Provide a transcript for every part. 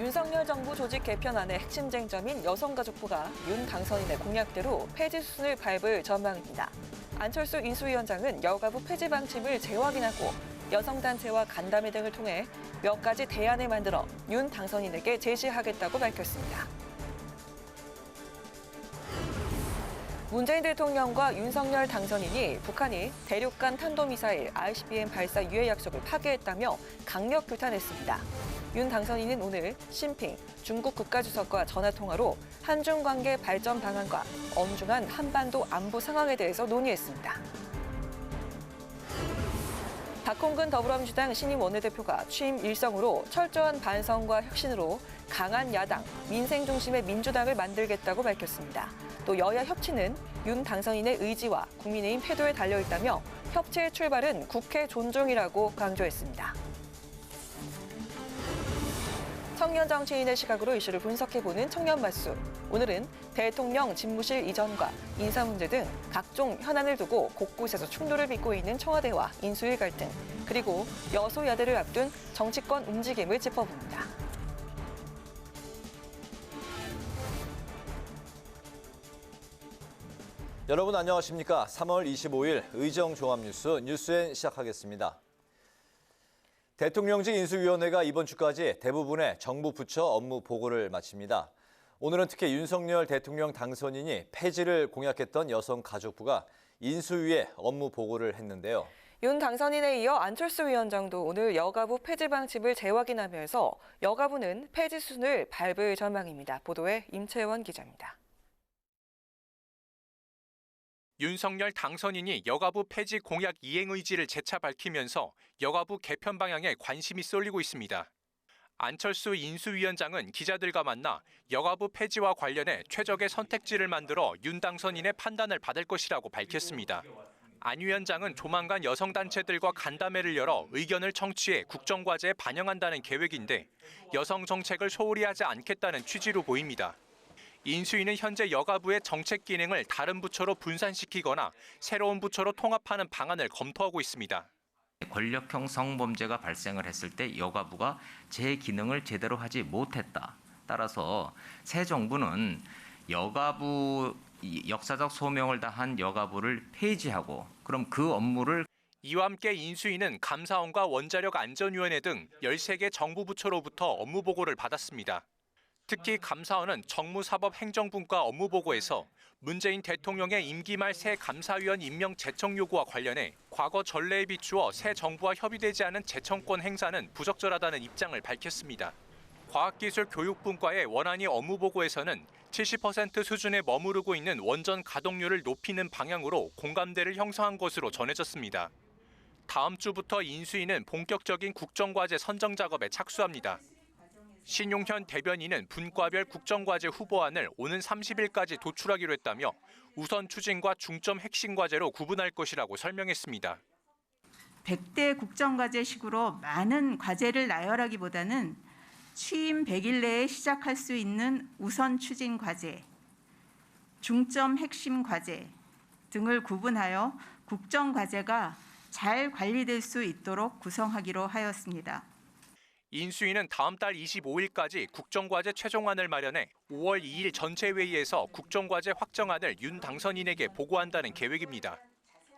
윤석열 정부 조직 개편안의 핵심 쟁점인 여성가족부가 윤 당선인의 공약대로 폐지 수순을 밟을 전망입니다. 안철수 인수위원장은 여가부 폐지 방침을 재확인하고 여성단체와 간담회 등을 통해 몇 가지 대안을 만들어 윤 당선인에게 제시하겠다고 밝혔습니다. 문재인 대통령과 윤석열 당선인이 북한이 대륙간 탄도미사일 ICBM 발사 유예 약속을 파기했다며 강력 규탄했습니다. 윤 당선인은 오늘 시진핑 중국 국가주석과 전화통화로 한중 관계 발전 방안과 엄중한 한반도 안보 상황에 대해서 논의했습니다. 박홍근 더불어민주당 신임 원내대표가 취임 일성으로 철저한 반성과 혁신으로 강한 야당, 민생 중심의 민주당을 만들겠다고 밝혔습니다. 또 여야 협치는 윤 당선인의 의지와 국민의힘 태도에 달려있다며 협치의 출발은 국회 존중이라고 강조했습니다. 청년 정치인의 시각으로 이슈를 분석해보는 청년맛수. 오늘은 대통령 집무실 이전과 인사 문제 등 각종 현안을 두고 곳곳에서 충돌을 빚고 있는 청와대와 인수위 갈등, 그리고 여소야대를 앞둔 정치권 움직임을 짚어봅니다. 여러분 안녕하십니까? 3월 25일 의정종합뉴스 뉴스엔 시작하겠습니다. 대통령직 인수위원회가 이번 주까지 대부분의 정부 부처 업무 보고를 마칩니다. 오늘은 특히 윤석열 대통령 당선인이 폐지를 공약했던 여성가족부가 인수위에 업무 보고를 했는데요. 윤 당선인에 이어 안철수 위원장도 오늘 여가부 폐지 방침을 재확인하면서 여가부는 폐지 수순을 밟을 전망입니다. 보도에 임채원 기자입니다. 윤석열 당선인이 여가부 폐지 공약 이행 의지를 재차 밝히면서 여가부 개편 방향에 관심이 쏠리고 있습니다. 안철수 인수위원장은 기자들과 만나 여가부 폐지와 관련해 최적의 선택지를 만들어 윤 당선인의 판단을 받을 것이라고 밝혔습니다. 안 위원장은 조만간 여성단체들과 간담회를 열어 의견을 청취해 국정과제에 반영한다는 계획인데 여성 정책을 소홀히 하지 않겠다는 취지로 보입니다. 인수위는 현재 여가부의 정책 기능을 다른 부처로 분산시키거나 새로운 부처로 통합하는 방안을 검토하고 있습니다. 권력형 성범죄가 발생을 했을 때 여가부가 제 기능을 제대로 하지 못했다. 따라서 새 정부는 여가부 역사적 소명을 다한 여가부를 폐지하고 그럼 그 업무를 이와 함께 인수위는 감사원과 원자력 안전위원회 등 13개 정부 부처로부터 업무 보고를 받았습니다. 특히 감사원은 정무사법행정분과 업무보고에서 문재인 대통령의 임기 말 새 감사위원 임명 제청 요구와 관련해 과거 전례에 비추어 새 정부와 협의되지 않은 제청권 행사는 부적절하다는 입장을 밝혔습니다. 과학기술교육분과의 원안위 업무보고에서는 70% 수준에 머무르고 있는 원전 가동률을 높이는 방향으로 공감대를 형성한 것으로 전해졌습니다. 다음 주부터 인수위는 본격적인 국정과제 선정 작업에 착수합니다. 신용현 대변인은 분과별 국정과제 후보안을 오는 30일까지 도출하기로 했다며 우선 추진과 중점 핵심 과제로 구분할 것이라고 설명했습니다. 100대 국정과제식으로 많은 과제를 나열하기보다는 취임 100일 내에 시작할 수 있는 우선 추진 과제, 중점 핵심 과제 등을 구분하여 국정과제가 잘 관리될 수 있도록 구성하기로 하였습니다. 인수위는 다음 달 25일까지 국정과제 최종안을 마련해 5월 2일 전체 회의에서 국정과제 확정안을 윤 당선인에게 보고한다는 계획입니다.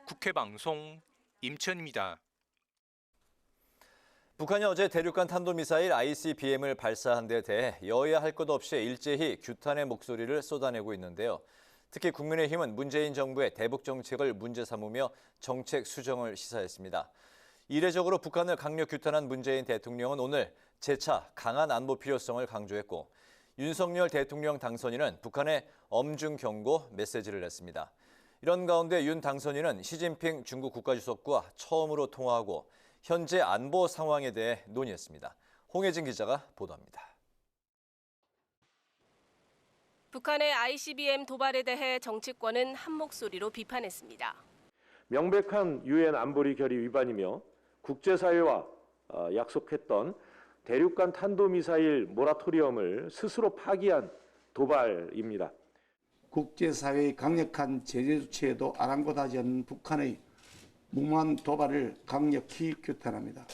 국회방송 임채원입니다. 북한이 어제 대륙간 탄도미사일 ICBM을 발사한 데 대해 여야 할 것 없이 일제히 규탄의 목소리를 쏟아내고 있는데요. 특히 국민의힘은 문재인 정부의 대북 정책을 문제 삼으며 정책 수정을 시사했습니다. 이례적으로 북한을 강력 규탄한 문재인 대통령은 오늘 재차 강한 안보 필요성을 강조했고 윤석열 대통령 당선인은 북한에 엄중 경고 메시지를 냈습니다. 이런 가운데 윤 당선인은 시진핑 중국 국가주석과 처음으로 통화하고 현재 안보 상황에 대해 논의했습니다. 홍혜진 기자가 보도합니다. 북한의 ICBM 도발에 대해 정치권은 한 목소리로 비판했습니다. 명백한 유엔 안보리 결의 위반이며 국제사회와 약속했던 대륙간 탄도미사일 모라토리엄을 스스로 파기한 도발입니다. 국제사회의 강력한 제재 조치에도 아랑곳하지 않는 북한의 무모한 도발을 강력히 규탄합니다.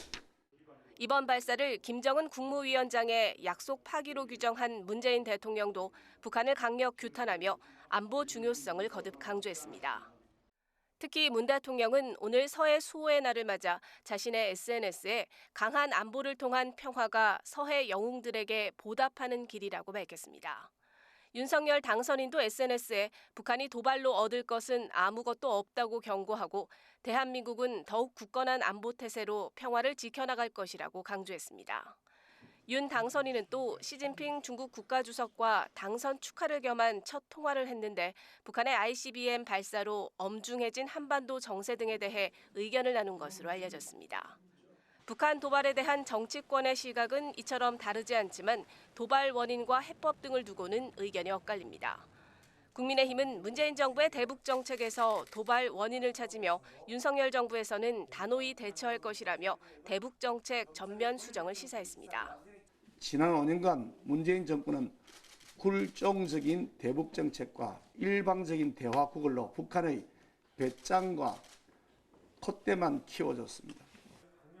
이번 발사를 김정은 국무위원장의 약속 파기로 규정한 문재인 대통령도 북한을 강력 규탄하며 안보 중요성을 거듭 강조했습니다. 특히 문 대통령은 오늘 서해 수호의 날을 맞아 자신의 SNS에 강한 안보를 통한 평화가 서해 영웅들에게 보답하는 길이라고 밝혔습니다. 윤석열 당선인도 SNS에 북한이 도발로 얻을 것은 아무것도 없다고 경고하고 대한민국은 더욱 굳건한 안보 태세로 평화를 지켜나갈 것이라고 강조했습니다. 윤 당선인은 또 시진핑 중국 국가주석과 당선 축하를 겸한 첫 통화를 했는데 북한의 ICBM 발사로 엄중해진 한반도 정세 등에 대해 의견을 나눈 것으로 알려졌습니다. 북한 도발에 대한 정치권의 시각은 이처럼 다르지 않지만 도발 원인과 해법 등을 두고는 의견이 엇갈립니다. 국민의힘은 문재인 정부의 대북 정책에서 도발 원인을 찾으며 윤석열 정부에서는 단호히 대처할 것이라며 대북 정책 전면 수정을 시사했습니다. 지난 5년간 문재인 정부는 굴종적인 대북 정책과 일방적인 대화 구걸로 북한의 배짱과 콧대만 키워줬습니다.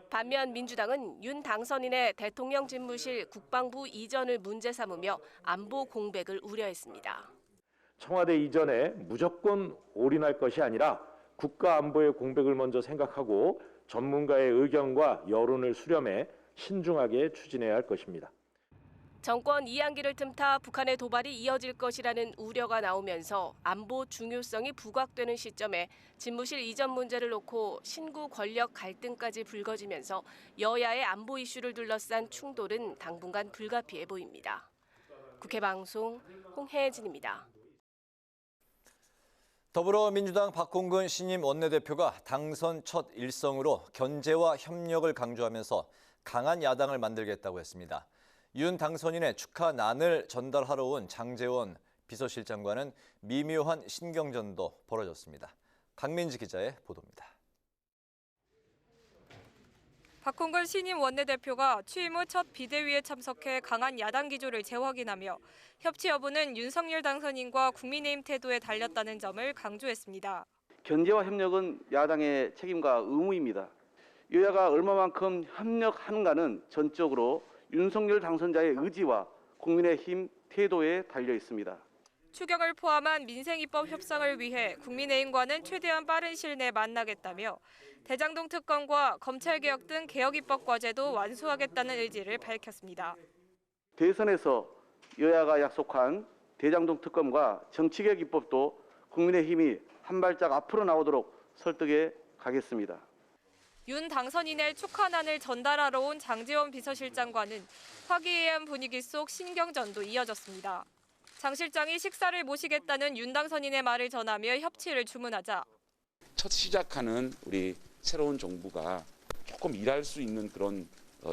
반면 민주당은 윤 당선인의 대통령 집무실 국방부 이전을 문제 삼으며 안보 공백을 우려했습니다. 청와대 이전에 무조건 올인할 것이 아니라 국가 안보의 공백을 먼저 생각하고 전문가의 의견과 여론을 수렴해 신중하게 추진해야 할 것입니다. 정권 2학기를 틈타 북한의 도발이 이어질 것이라는 우려가 나오면서 안보 중요성이 부각되는 시점에 집무실 이전 문제를 놓고 신구 권력 갈등까지 불거지면서 여야의 안보 이슈를 둘러싼 충돌은 당분간 불가피해 보입니다. 국회 방송 홍혜진입니다. 더불어민주당 박홍근 신임 원내대표가 당선 첫 일성으로 견제와 협력을 강조하면서 강한 야당을 만들겠다고 했습니다. 윤 당선인의 축하난을 전달하러 온 장제원 비서실장과는 미묘한 신경전도 벌어졌습니다. 강민지 기자의 보도입니다. 박홍근 신임 원내대표가 취임 후 첫 비대위에 참석해 강한 야당 기조를 재확인하며 협치 여부는 윤석열 당선인과 국민의힘 태도에 달렸다는 점을 강조했습니다. 견제와 협력은 야당의 책임과 의무입니다. 여야가 얼마만큼 협력하는가는 전적으로 윤석열 당선자의 의지와 국민의힘 태도에 달려 있습니다. 추경을 포함한 민생입법 협상을 위해 국민의힘과는 최대한 빠른 시일 내에 만나겠다며 대장동 특검과 검찰개혁 등 개혁입법 과제도 완수하겠다는 의지를 밝혔습니다. 대선에서 여야가 약속한 대장동 특검과 정치개혁 입법도 국민의힘이 한 발짝 앞으로 나오도록 설득해 가겠습니다. 윤 당선인의 축하난을 전달하러 온 장제원 비서실장과는 화기애애한 분위기 속 신경전도 이어졌습니다. 장 실장이 식사를 모시겠다는 윤 당선인의 말을 전하며 협치를 주문하자 첫 시작하는 우리 새로운 정부가 조금 일할 수 있는 그런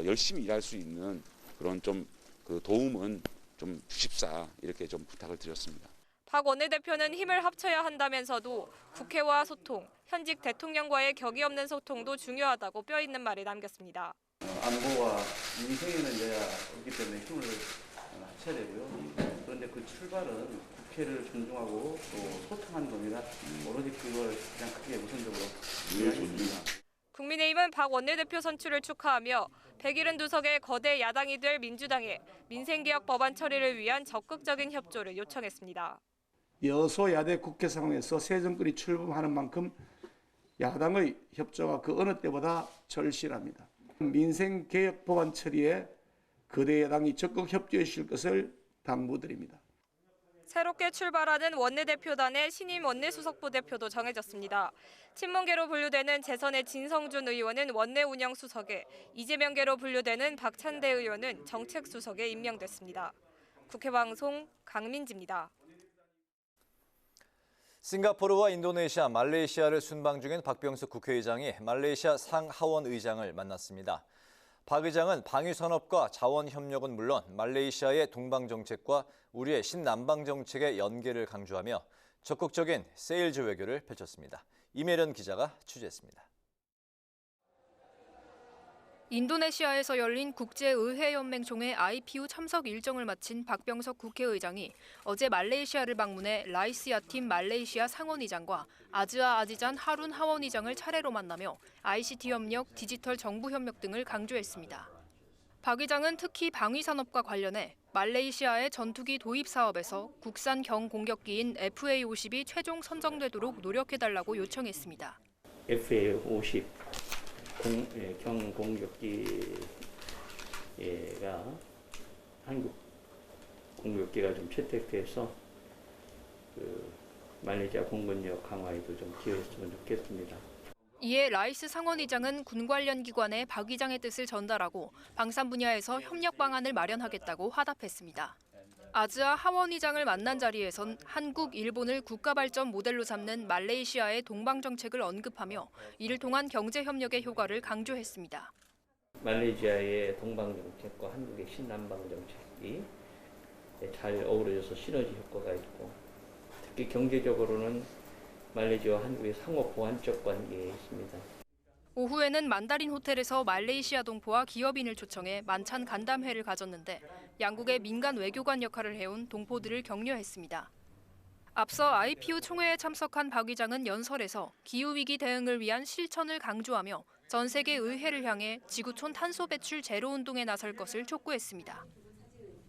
열심히 일할 수 있는 그런 좀 그 도움은 좀 주십사 이렇게 좀 부탁을 드렸습니다. 박 원내대표는 힘을 합쳐야 한다면서도 국회와 소통, 현직 대통령과의 격이 없는 소통도 중요하다고 뼈 있는 말을 남겼습니다. 안보와 민생에는 여야 없기 때문에 힘을 합쳐야 되고요. 그런데 그 출발은 국회를 존중하고 또 소통하는 겁니다. 오로지 그걸 가장 크게 우선적으로 이해하겠습니다. 국민의힘은 박 원내대표 선출을 축하하며 172석의 거대 야당이 될 민주당에 민생개혁 법안 처리를 위한 적극적인 협조를 요청했습니다. 여소야대 국회 상황에서 새 정권이 출범하는 만큼 야당의 협조가 그 어느 때보다 절실합니다. 민생개혁 법안 처리에 거대 야당이 적극 협조해 주실 것을 당부드립니다. 새롭게 출발하는 원내대표단의 신임 원내수석부대표도 정해졌습니다. 친문계로 분류되는 재선의 진성준 의원은 원내운영수석에, 이재명계로 분류되는 박찬대 의원은 정책수석에 임명됐습니다. 국회방송 강민지입니다. 싱가포르와 인도네시아, 말레이시아를 순방 중인 박병석 국회의장이 말레이시아 상하원 의장을 만났습니다. 박 의장은 방위산업과 자원협력은 물론 말레이시아의 동방정책과 우리의 신남방정책의 연계를 강조하며 적극적인 세일즈 외교를 펼쳤습니다. 이매련 기자가 취재했습니다. 인도네시아에서 열린 국제의회연맹총회 IPU 참석 일정을 마친 박병석 국회의장이 어제 말레이시아를 방문해 라이스 야틴 말레이시아 상원의장과 아즈아 아지잔 하룬 하원의장을 차례로 만나며 ICT 협력, 디지털 정부 협력 등을 강조했습니다. 박 의장은 특히 방위산업과 관련해 말레이시아의 전투기 도입 사업에서 국산 경공격기인 FA-50이 최종 선정되도록 노력해달라고 요청했습니다. FA-50 경공격기가 한국 공격기가 좀 채택돼서 말레이시아 공군력 강화에도 좀 기여했으면 좋겠습니다. 이에 라이스 상원의장은 군 관련 기관에 박 의장의 뜻을 전달하고 방산 분야에서 협력 방안을 마련하겠다고 화답했습니다. 아즈아 하원의장을 만난 자리에선 한국, 일본을 국가발전 모델로 삼는 말레이시아의 동방정책을 언급하며 이를 통한 경제협력의 효과를 강조했습니다. 말레이시아의 동방정책과 한국의 신남방정책이 잘 어우러져서 시너지 효과가 있고 특히 경제적으로는 말레이시아와 한국의 상호 보완적 관계에 있습니다. 오후에는 만다린 호텔에서 말레이시아 동포와 기업인을 초청해 만찬 간담회를 가졌는데 양국의 민간 외교관 역할을 해온 동포들을 격려했습니다. 앞서 IPU 총회에 참석한 박 의장은 연설에서 기후위기 대응을 위한 실천을 강조하며 전 세계 의회를 향해 지구촌 탄소 배출 제로 운동에 나설 것을 촉구했습니다.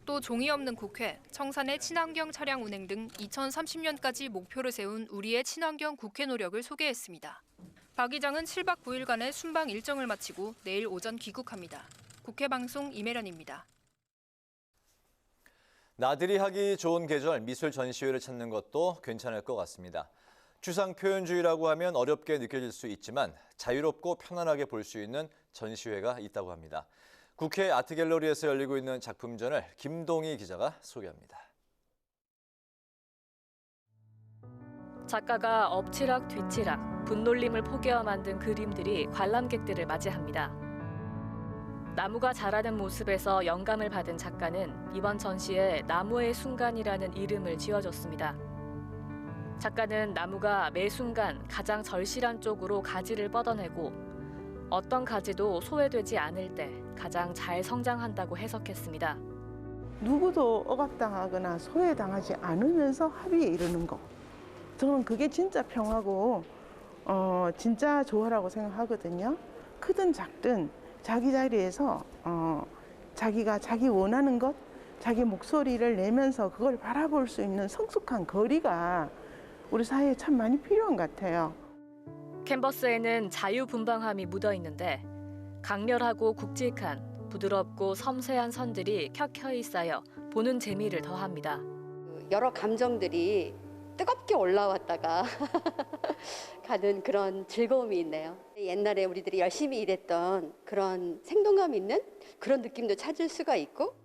또 종이 없는 국회, 청산의 친환경 차량 운행 등 2030년까지 목표를 세운 우리의 친환경 국회 노력을 소개했습니다. 박 의장은 7박 9일간의 순방 일정을 마치고 내일 오전 귀국합니다. 국회 방송 임혜련입니다. 나들이 하기 좋은 계절 미술 전시회를 찾는 것도 괜찮을 것 같습니다. 추상 표현주의라고 하면 어렵게 느껴질 수 있지만 자유롭고 편안하게 볼 수 있는 전시회가 있다고 합니다. 국회 아트갤러리에서 열리고 있는 작품전을 김동희 기자가 소개합니다. 작가가 엎치락 뒤치락, 분놀림을 포개어 만든 그림들이 관람객들을 맞이합니다. 나무가 자라는 모습에서 영감을 받은 작가는 이번 전시에 나무의 순간이라는 이름을 지어줬습니다. 작가는 나무가 매 순간 가장 절실한 쪽으로 가지를 뻗어내고 어떤 가지도 소외되지 않을 때 가장 잘 성장한다고 해석했습니다. 누구도 억압당하거나 소외당하지 않으면서 합의에 이르는 거. 저는 그게 진짜 평화고 진짜 조화라고 생각하거든요. 크든 작든 자기 자리에서 자기가 자기 원하는 것, 자기 목소리를 내면서 그걸 바라볼 수 있는 성숙한 거리가 우리 사회에 참 많이 필요한 것 같아요. 캔버스에는 자유분방함이 묻어 있는데 강렬하고 굵직한 부드럽고 섬세한 선들이 켜켜이 쌓여 보는 재미를 더합니다. 여러 감정들이 뜨겁게 올라왔다가 가는 그런 즐거움이 있네요. 옛날에 우리들이 열심히 일했던 그런 생동감 있는 그런 느낌도 찾을 수가 있고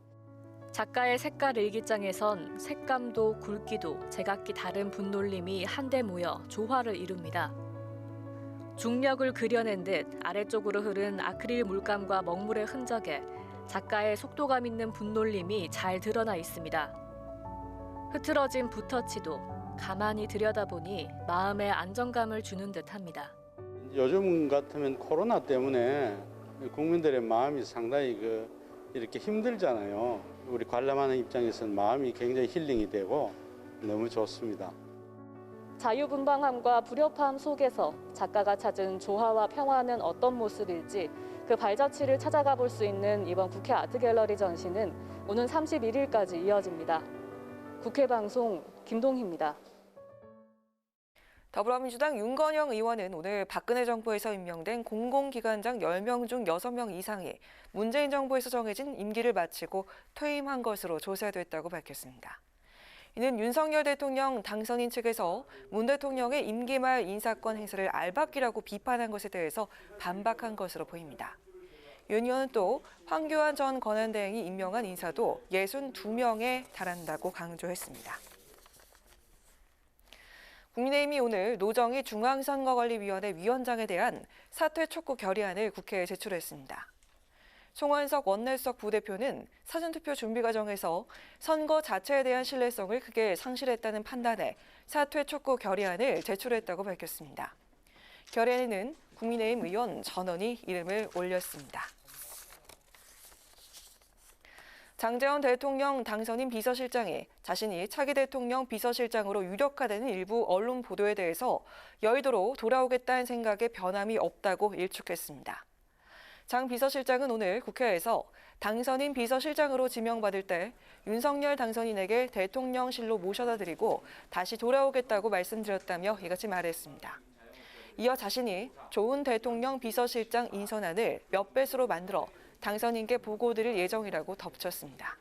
작가의 색깔 일기장에선 색감도 굵기도 제각기 다른 분놀림이 한데 모여 조화를 이룹니다. 중력을 그려낸 듯 아래쪽으로 흐른 아크릴 물감과 먹물의 흔적에 작가의 속도감 있는 분놀림이 잘 드러나 있습니다. 흐트러진 붓터치도 가만히 들여다보니 마음의 안정감을 주는 듯합니다. 요즘 같으면 코로나 때문에 국민들의 마음이 상당히 이렇게 힘들잖아요. 우리 관람하는 입장에서는 마음이 굉장히 힐링이 되고 너무 좋습니다. 자유분방함과 불협화음 속에서 작가가 찾은 조화와 평화는 어떤 모습일지 그 발자취를 찾아가 볼 수 있는 이번 국회 아트갤러리 전시는 오는 31일까지 이어집니다. 국회 방송 김동희입니다. 더불어민주당 윤건영 의원은 오늘 박근혜 정부에서 임명된 공공기관장 10명 중 6명 이상이 문재인 정부에서 정해진 임기를 마치고 퇴임한 것으로 조사됐다고 밝혔습니다. 이는 윤석열 대통령 당선인 측에서 문 대통령의 임기 말 인사권 행사를 알박기라고 비판한 것에 대해서 반박한 것으로 보입니다. 윤 의원은 또 황교안 전 권한대행이 임명한 인사도 62명에 달한다고 강조했습니다. 국민의힘이 오늘 노정희 중앙선거관리위원회 위원장에 대한 사퇴 촉구 결의안을 국회에 제출했습니다. 송원석 원내수석 부대표는 사전투표 준비 과정에서 선거 자체에 대한 신뢰성을 크게 상실했다는 판단에 사퇴 촉구 결의안을 제출했다고 밝혔습니다. 결의안에는 국민의힘 의원 전원이 이름을 올렸습니다. 장제원 대통령 당선인 비서실장이 자신이 차기 대통령 비서실장으로 유력화되는 일부 언론 보도에 대해서 여의도로 돌아오겠다는 생각에 변함이 없다고 일축했습니다. 장 비서실장은 오늘 국회에서 당선인 비서실장으로 지명받을 때 윤석열 당선인에게 대통령실로 모셔다 드리고 다시 돌아오겠다고 말씀드렸다며 이같이 말했습니다. 이어 자신이 좋은 대통령 비서실장 인선안을 몇 배수로 만들어 당선인께 보고드릴 예정이라고 덧붙였습니다.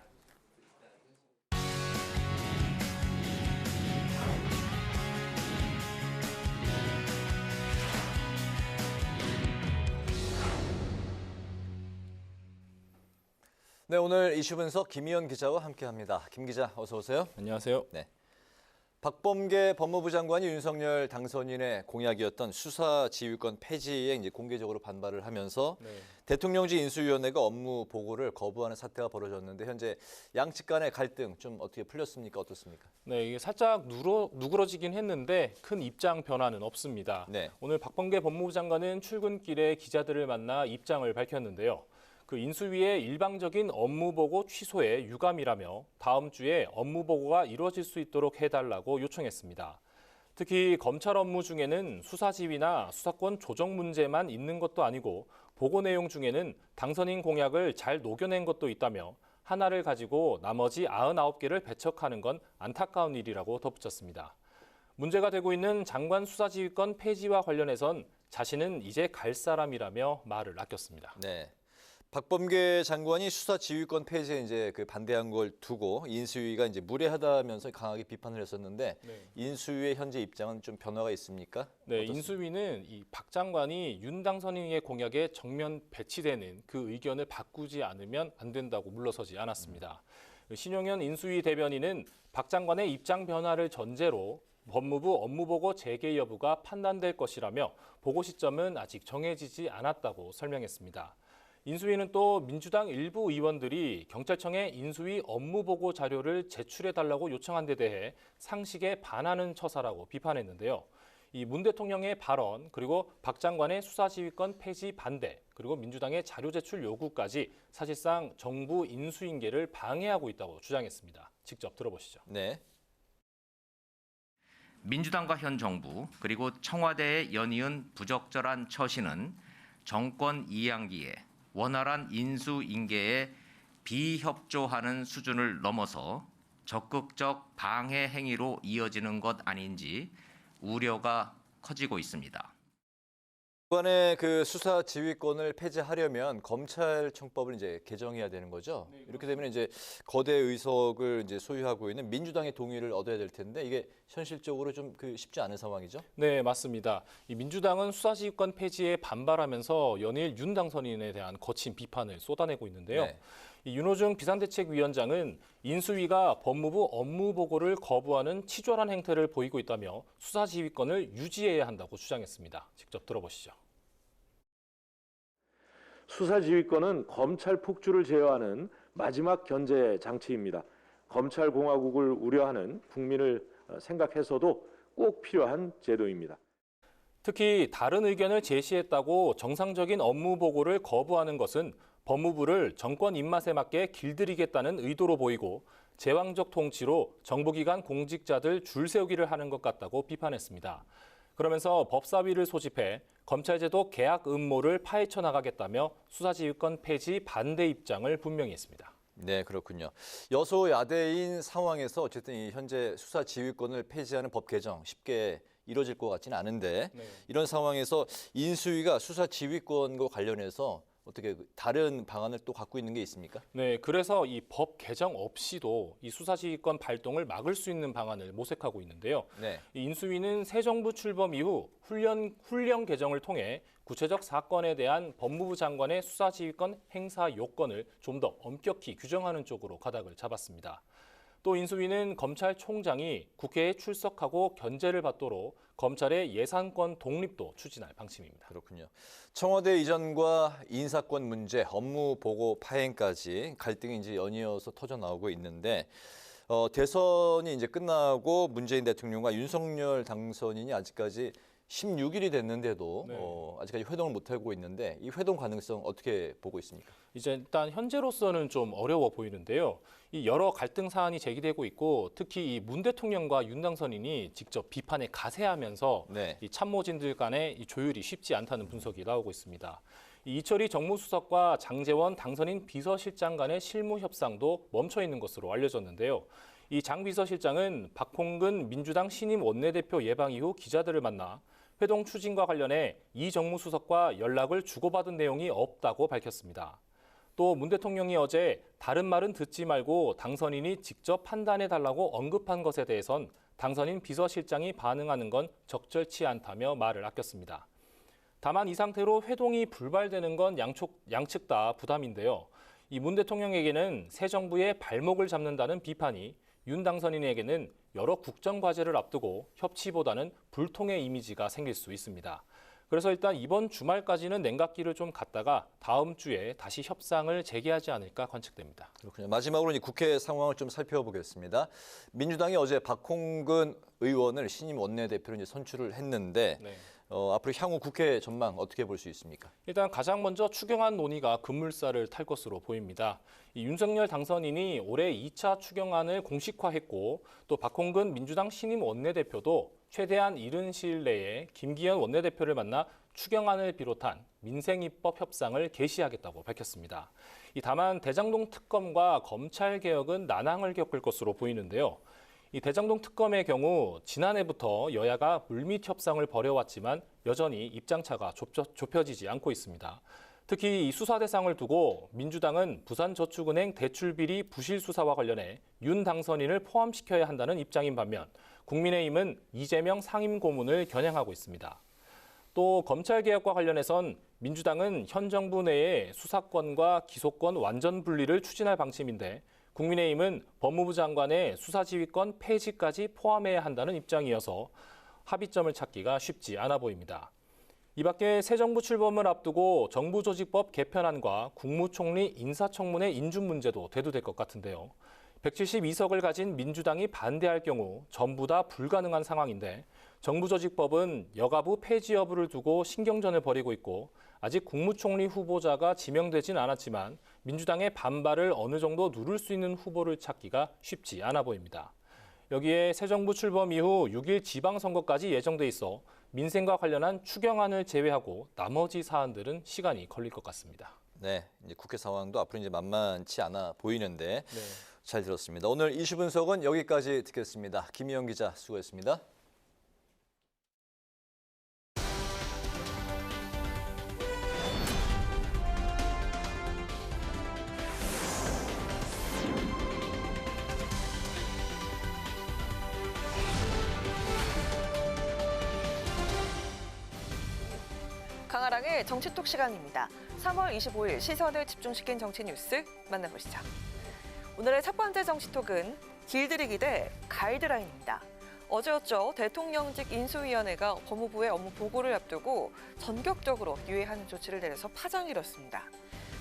네, 오늘 이슈 분석 김희연 기자와 함께합니다. 김 기자, 어서 오세요. 안녕하세요. 네. 박범계 법무부 장관이 윤석열 당선인의 공약이었던 수사지휘권 폐지에 이제 공개적으로 반발을 하면서 대통령직 인수위원회가 업무 보고를 거부하는 사태가 벌어졌는데 현재 양측 간의 갈등 좀 어떻게 풀렸습니까? 어떻습니까? 네, 이게 살짝 누그러지긴 했는데 큰 입장 변화는 없습니다. 네. 오늘 박범계 법무부 장관은 출근길에 기자들을 만나 입장을 밝혔는데요. 그 인수위의 일방적인 업무보고 취소에 유감이라며 다음 주에 업무보고가 이루어질 수 있도록 해달라고 요청했습니다. 특히 검찰 업무 중에는 수사지휘나 수사권 조정 문제만 있는 것도 아니고 보고 내용 중에는 당선인 공약을 잘 녹여낸 것도 있다며 하나를 가지고 나머지 99개를 배척하는 건 안타까운 일이라고 덧붙였습니다. 문제가 되고 있는 장관 수사지휘권 폐지와 관련해선 자신은 이제 갈 사람이라며 말을 아꼈습니다. 네. 박범계 장관이 수사지휘권 폐지에 이제 반대한 걸 두고 인수위가 이제 무례하다면서 강하게 비판을 했었는데 인수위의 현재 입장은 좀 변화가 있습니까? 네, 인수위는 이 박 장관이 윤 당선인의 공약에 정면 배치되는 그 의견을 바꾸지 않으면 안 된다고 물러서지 않았습니다. 신용현 인수위 대변인은 박 장관의 입장 변화를 전제로 법무부 업무보고 재개 여부가 판단될 것이라며 보고 시점은 아직 정해지지 않았다고 설명했습니다. 인수위는 또 민주당 일부 의원들이 경찰청에 인수위 업무보고 자료를 제출해달라고 요청한 데 대해 상식에 반하는 처사라고 비판했는데요. 이 문 대통령의 발언 그리고 박 장관의 수사지휘권 폐지 반대 그리고 민주당의 자료 제출 요구까지 사실상 정부 인수인계를 방해하고 있다고 주장했습니다. 직접 들어보시죠. 네. 민주당과 현 정부 그리고 청와대의 연이은 부적절한 처신은 정권 이양기에 원활한 인수인계에 비협조하는 수준을 넘어서 적극적 방해 행위로 이어지는 것 아닌지 우려가 커지고 있습니다. 이번에 수사 지휘권을 폐지하려면 검찰청법을 이제 개정해야 되는 거죠. 네, 이렇게 되면 이제 거대 의석을 이제 소유하고 있는 민주당의 동의를 얻어야 될 텐데 이게 현실적으로 좀 쉽지 않은 상황이죠. 네, 맞습니다. 이 민주당은 수사지휘권 폐지에 반발하면서 연일 윤 당선인에 대한 거친 비판을 쏟아내고 있는데요. 네. 이 윤호중 비상대책위원장은 인수위가 법무부 업무보고를 거부하는 치졸한 행태를 보이고 있다며 수사지휘권을 유지해야 한다고 주장했습니다. 직접 들어보시죠. 수사지휘권은 검찰 폭주를 제어하는 마지막 견제 장치입니다. 검찰공화국을 우려하는 국민을 생각해서도 꼭 필요한 제도입니다. 특히 다른 의견을 제시했다고 정상적인 업무 보고를 거부하는 것은 법무부를 정권 입맛에 맞게 길들이겠다는 의도로 보이고 제왕적 통치로 정부기관 공직자들 줄 세우기를 하는 것 같다고 비판했습니다. 그러면서 법사위를 소집해 검찰제도 계약 음모를 파헤쳐 나가겠다며 수사지휘권 폐지 반대 입장을 분명히 했습니다. 네, 그렇군요. 여소야대인 상황에서 어쨌든 이 현재 수사지휘권을 폐지하는 법 개정 쉽게 이루어질 것 같지는 않은데 이런 상황에서 인수위가 수사지휘권과 관련해서 어떻게 다른 방안을 또 갖고 있는 게 있습니까? 네, 그래서 이 법 개정 없이도 이 수사지휘권 발동을 막을 수 있는 방안을 모색하고 있는데요. 이 인수위는 새 정부 출범 이후 훈령 개정을 통해 구체적 사건에 대한 법무부 장관의 수사지휘권 행사 요건을 좀 더 엄격히 규정하는 쪽으로 가닥을 잡았습니다. 또 인수위는 검찰총장이 국회에 출석하고 견제를 받도록 검찰의 예산권 독립도 추진할 방침입니다. 그렇군요. 청와대 이전과 인사권 문제, 업무 보고 파행까지 갈등이 이제 연이어서 터져 나오고 있는데 대선이 이제 끝나고 문재인 대통령과 윤석열 당선인이 아직까지 16일이 됐는데도 아직까지 회동을 못하고 있는데 이 회동 가능성 어떻게 보고 있습니까? 이제 일단 현재로서는 좀 어려워 보이는데요. 이 여러 갈등 사안이 제기되고 있고 특히 이 문 대통령과 윤 당선인이 직접 비판에 가세하면서 이 참모진들 간의 이 조율이 쉽지 않다는 분석이 나오고 있습니다. 이철희 정무수석과 장제원 당선인 비서실장 간의 실무 협상도 멈춰 있는 것으로 알려졌는데요. 이 장 비서실장은 박홍근 민주당 신임 원내대표 예방 이후 기자들을 만나 회동 추진과 관련해 이 정무수석과 연락을 주고받은 내용이 없다고 밝혔습니다. 또 문 대통령이 어제 다른 말은 듣지 말고 당선인이 직접 판단해달라고 언급한 것에 대해선 당선인 비서실장이 반응하는 건 적절치 않다며 말을 아꼈습니다. 다만 이 상태로 회동이 불발되는 건 양측 다 부담인데요. 이 문 대통령에게는 새 정부의 발목을 잡는다는 비판이, 윤 당선인에게는 여러 국정 과제를 앞두고 협치보다는 불통의 이미지가 생길 수 있습니다. 그래서 일단 이번 주말까지는 냉각기를 좀 갖다가 다음 주에 다시 협상을 재개하지 않을까 관측됩니다. 그렇군요. 마지막으로 국회 상황을 좀 살펴보겠습니다. 민주당이 어제 박홍근 의원을 신임 원내대표로 선출을 했는데 앞으로 향후 국회 전망 어떻게 볼 수 있습니까? 일단 가장 먼저 추경안 논의가 급물살을 탈 것으로 보입니다. 이 윤석열 당선인이 올해 2차 추경안을 공식화했고 또 박홍근 민주당 신임 원내대표도 최대한 이른 시일 내에 김기현 원내대표를 만나 추경안을 비롯한 민생입법 협상을 개시하겠다고 밝혔습니다. 다만 대장동 특검과 검찰개혁은 난항을 겪을 것으로 보이는데요. 이 대장동 특검의 경우 지난해부터 여야가 물밑 협상을 벌여왔지만 여전히 입장차가 좁혀지지 않고 있습니다. 특히 이 수사 대상을 두고 민주당은 부산저축은행 대출비리 부실 수사와 관련해 윤 당선인을 포함시켜야 한다는 입장인 반면 국민의힘은 이재명 상임고문을 겨냥하고 있습니다. 또 검찰개혁과 관련해선 민주당은 현 정부 내에 수사권과 기소권 완전 분리를 추진할 방침인데 국민의힘은 법무부 장관의 수사지휘권 폐지까지 포함해야 한다는 입장이어서 합의점을 찾기가 쉽지 않아 보입니다. 이 밖에 새 정부 출범을 앞두고 정부조직법 개편안과 국무총리 인사청문회 인준 문제도 대두될 것 같은데요. 172석을 가진 민주당이 반대할 경우 전부 다 불가능한 상황인데 정부조직법은 여가부 폐지 여부를 두고 신경전을 벌이고 있고 아직 국무총리 후보자가 지명되진 않았지만 민주당의 반발을 어느 정도 누를 수 있는 후보를 찾기가 쉽지 않아 보입니다. 여기에 새 정부 출범 이후 6일 지방선거까지 예정돼 있어 민생과 관련한 추경안을 제외하고 나머지 사안들은 시간이 걸릴 것 같습니다. 네, 이제 국회 상황도 앞으로 이제 만만치 않아 보이는데 잘 들었습니다. 오늘 이슈 분석은 여기까지 듣겠습니다. 김희영 기자 수고했습니다. 강아랑의 정치톡 시간입니다. 3월 25일 시선을 집중시킨 정치 뉴스 만나보시죠. 오늘의 첫 번째 정치톡은 길들이기 대 가이드라인입니다. 어제였죠. 대통령직 인수위원회가 법무부의 업무 보고를 앞두고 전격적으로 유예하는 조치를 내려서 파장이 일었습니다.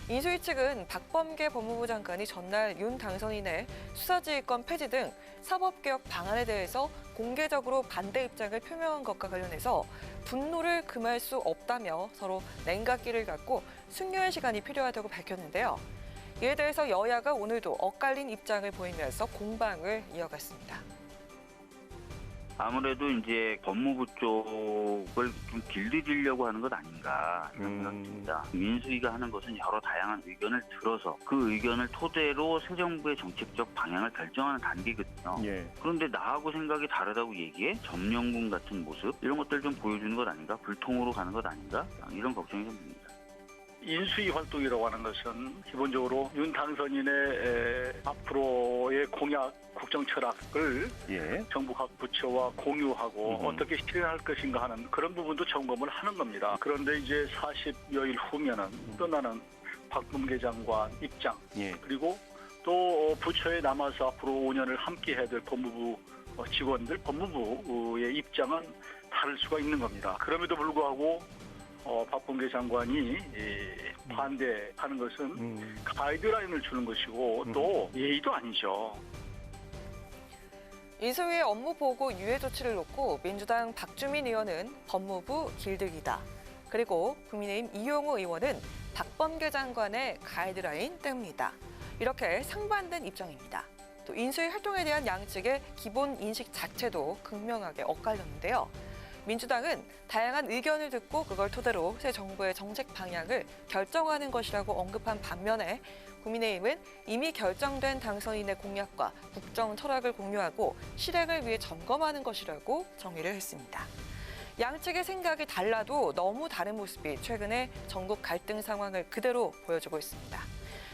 인수위 측은 박범계 법무부 장관이 전날 윤 당선인의 수사지휘권 폐지 등 사법개혁 방안에 대해서 공개적으로 반대 입장을 표명한 것과 관련해서 분노를 금할 수 없다며 서로 냉각기를 갖고 숙려의 시간이 필요하다고 밝혔는데요. 이에 대해서 여야가 오늘도 엇갈린 입장을 보이면서 공방을 이어갔습니다. 아무래도 이제 법무부 쪽을 좀 길들이려고 하는 것 아닌가 생각됩니다. 민수위가 하는 것은 여러 다양한 의견을 들어서 그 의견을 토대로 새 정부의 정책적 방향을 결정하는 단계거든요. 그런데 나하고 생각이 다르다고 얘기해 점령군 같은 모습 이런 것들 좀 보여주는 것 아닌가, 불통으로 가는 것 아닌가 이런 걱정이 좀 듭니다. 인수위 활동이라고 하는 것은 기본적으로 윤 당선인의 앞으로의 공약, 국정 철학을 정부 각 부처와 공유하고 어떻게 실현할 것인가 하는 그런 부분도 점검을 하는 겁니다. 그런데 이제 40여일 후면은 떠나는 박범계 장관 입장 그리고 또 부처에 남아서 앞으로 5년을 함께 해야 될 법무부 직원들, 법무부의 입장은 다를 수가 있는 겁니다. 그럼에도 불구하고 박범계 장관이 반대하는 것은 가이드라인을 주는 것이고 또 예의도 아니죠. 인수위의 업무 보고 유예 조치를 놓고 민주당 박주민 의원은 법무부 길들이다. 그리고 국민의힘 이용호 의원은 박범계 장관의 가이드라인 뗍니다. 이렇게 상반된 입장입니다. 또 인수위 활동에 대한 양측의 기본 인식 자체도 극명하게 엇갈렸는데요. 민주당은 다양한 의견을 듣고 그걸 토대로 새 정부의 정책 방향을 결정하는 것이라고 언급한 반면에 국민의힘은 이미 결정된 당선인의 공약과 국정 철학을 공유하고 실행을 위해 점검하는 것이라고 정의를 했습니다. 양측의 생각이 달라도 너무 다른 모습이 최근에 전국 갈등 상황을 그대로 보여주고 있습니다.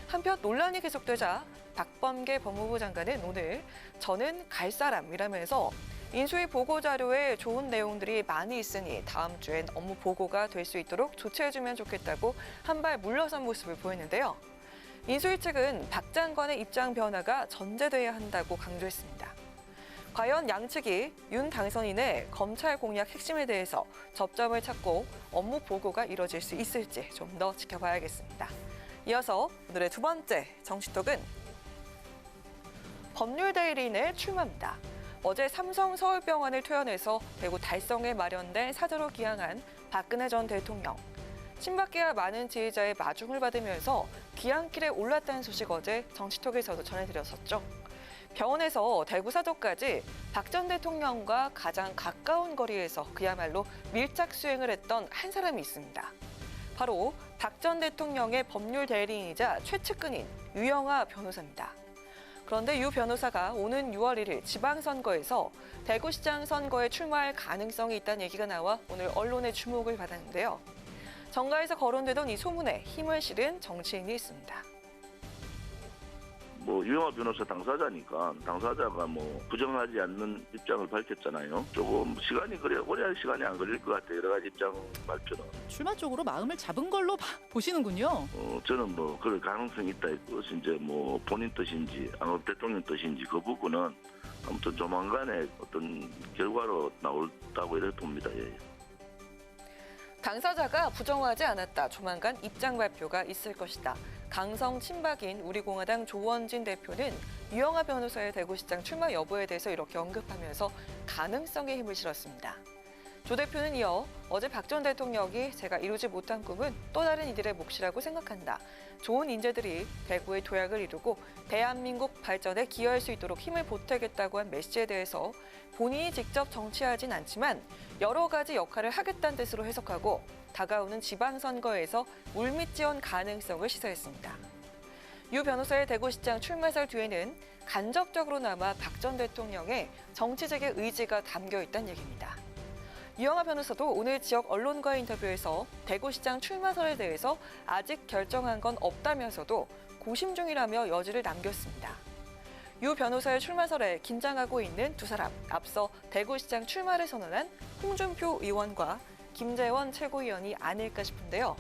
한편 논란이 계속되자 박범계 법무부 장관은 오늘 저는 갈 사람이라면서 인수위 보고자료에 좋은 내용들이 많이 있으니 다음 주엔 업무 보고가 될 수 있도록 조치해주면 좋겠다고 한 발 물러선 모습을 보였는데요. 인수위 측은 박 장관의 입장 변화가 전제돼야 한다고 강조했습니다. 과연 양측이 윤 당선인의 검찰 공약 핵심에 대해서 접점을 찾고 업무 보고가 이뤄질 수 있을지 좀 더 지켜봐야겠습니다. 이어서 오늘의 두 번째 정치톡은 법률대리인의 출마입니다. 어제 삼성 서울병원을 퇴원해서 대구 달성에 마련된 사저로 귀향한 박근혜 전 대통령. 친박계와 많은 지지자의 마중을 받으면서 귀향길에 올랐다는 소식 어제 정치톡에서도 전해드렸었죠. 병원에서 대구 사저까지 박 전 대통령과 가장 가까운 거리에서 그야말로 밀착 수행을 했던 한 사람이 있습니다. 바로 박 전 대통령의 법률 대리인이자 최측근인 유영하 변호사입니다. 그런데 유 변호사가 오는 6월 1일 지방선거에서 대구시장 선거에 출마할 가능성이 있다는 얘기가 나와 오늘 언론의 주목을 받았는데요. 정가에서 거론되던 이 소문에 힘을 실은 정치인이 있습니다. 유영하 변호사 당사자니까 당사자가 부정하지 않는 입장을 밝혔잖아요. 조금 시간이 오래 시간이 안 걸릴 것 같아요. 여러 가지 입장 발표는. 출마 쪽으로 마음을 잡은 걸로 보시는군요. 저는 그럴 가능성이 있다. 그것이 이제 본인 뜻인지 아니면 대통령 뜻인지 그 부분은 아무튼 조만간에 어떤 결과로 나올다고 이렇게 봅니다. 예. 당사자가 부정하지 않았다. 조만간 입장 발표가 있을 것이다. 강성 친박인 우리공화당 조원진 대표는 유영하 변호사의 대구시장 출마 여부에 대해서 이렇게 언급하면서 가능성에 힘을 실었습니다. 조 대표는 이어 어제 박 전 대통령이 제가 이루지 못한 꿈은 또 다른 이들의 몫이라고 생각한다. 좋은 인재들이 대구의 도약을 이루고 대한민국 발전에 기여할 수 있도록 힘을 보태겠다고 한 메시지에 대해서 본인이 직접 정치하진 않지만 여러 가지 역할을 하겠다는 뜻으로 해석하고 다가오는 지방선거에서 물밑지원 가능성을 시사했습니다. 유 변호사의 대구시장 출마설 뒤에는 간접적으로나마 박 전 대통령의 정치적인 의지가 담겨 있다는 얘기입니다. 유영하 변호사도 오늘 지역 언론과의 인터뷰에서 대구시장 출마설에 대해서 아직 결정한 건 없다면서도 고심 중이라며 여지를 남겼습니다. 유 변호사의 출마설에 긴장하고 있는 두 사람, 앞서 대구시장 출마를 선언한 홍준표 의원과 김재원 최고위원이 아닐까 싶은데요.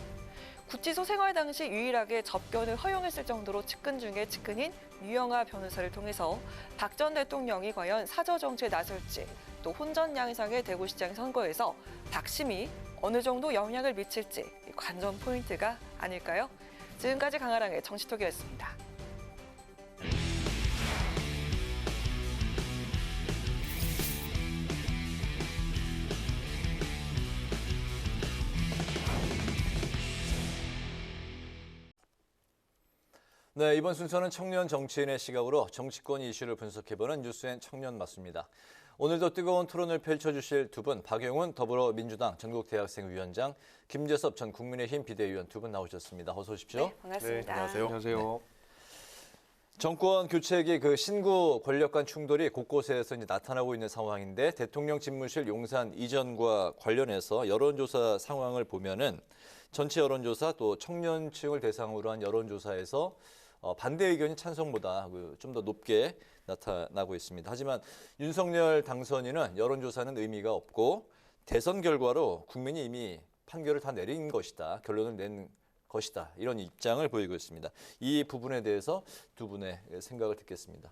구치소 생활 당시 유일하게 접견을 허용했을 정도로 측근 중에 측근인 유영하 변호사를 통해서 박 전 대통령이 과연 사저 정치에 나설지 또 혼전 양상의 대구시장 선거에서 박심이 어느 정도 영향을 미칠지 관전 포인트가 아닐까요? 지금까지 강아랑의 정치톡이었습니다. 네, 이번 순서는 청년 정치인의 시각으로 정치권 이슈를 분석해보는 뉴스엔 청년 맞습니다. 오늘도 뜨거운 토론을 펼쳐주실 두 분, 박영훈 더불어민주당 전국대학생위원장, 김재섭 전 국민의힘 비대위원 두 분 나오셨습니다. 어서 오십시오. 네, 반갑습니다. 네, 안녕하세요. 네. 정권 교체기 신구 권력 간 충돌이 곳곳에서 이제 나타나고 있는 상황인데 대통령 집무실 용산 이전과 관련해서 여론조사 상황을 보면은 전체 여론조사 또 청년층을 대상으로 한 여론조사에서 반대 의견이 찬성보다 좀 더 높게 나타나고 있습니다. 하지만 윤석열 당선인은 여론조사는 의미가 없고 대선 결과로 국민이 이미 판결을 다 내린 것이다. 결론을 낸 것이다. 이런 입장을 보이고 있습니다. 이 부분에 대해서 두 분의 생각을 듣겠습니다.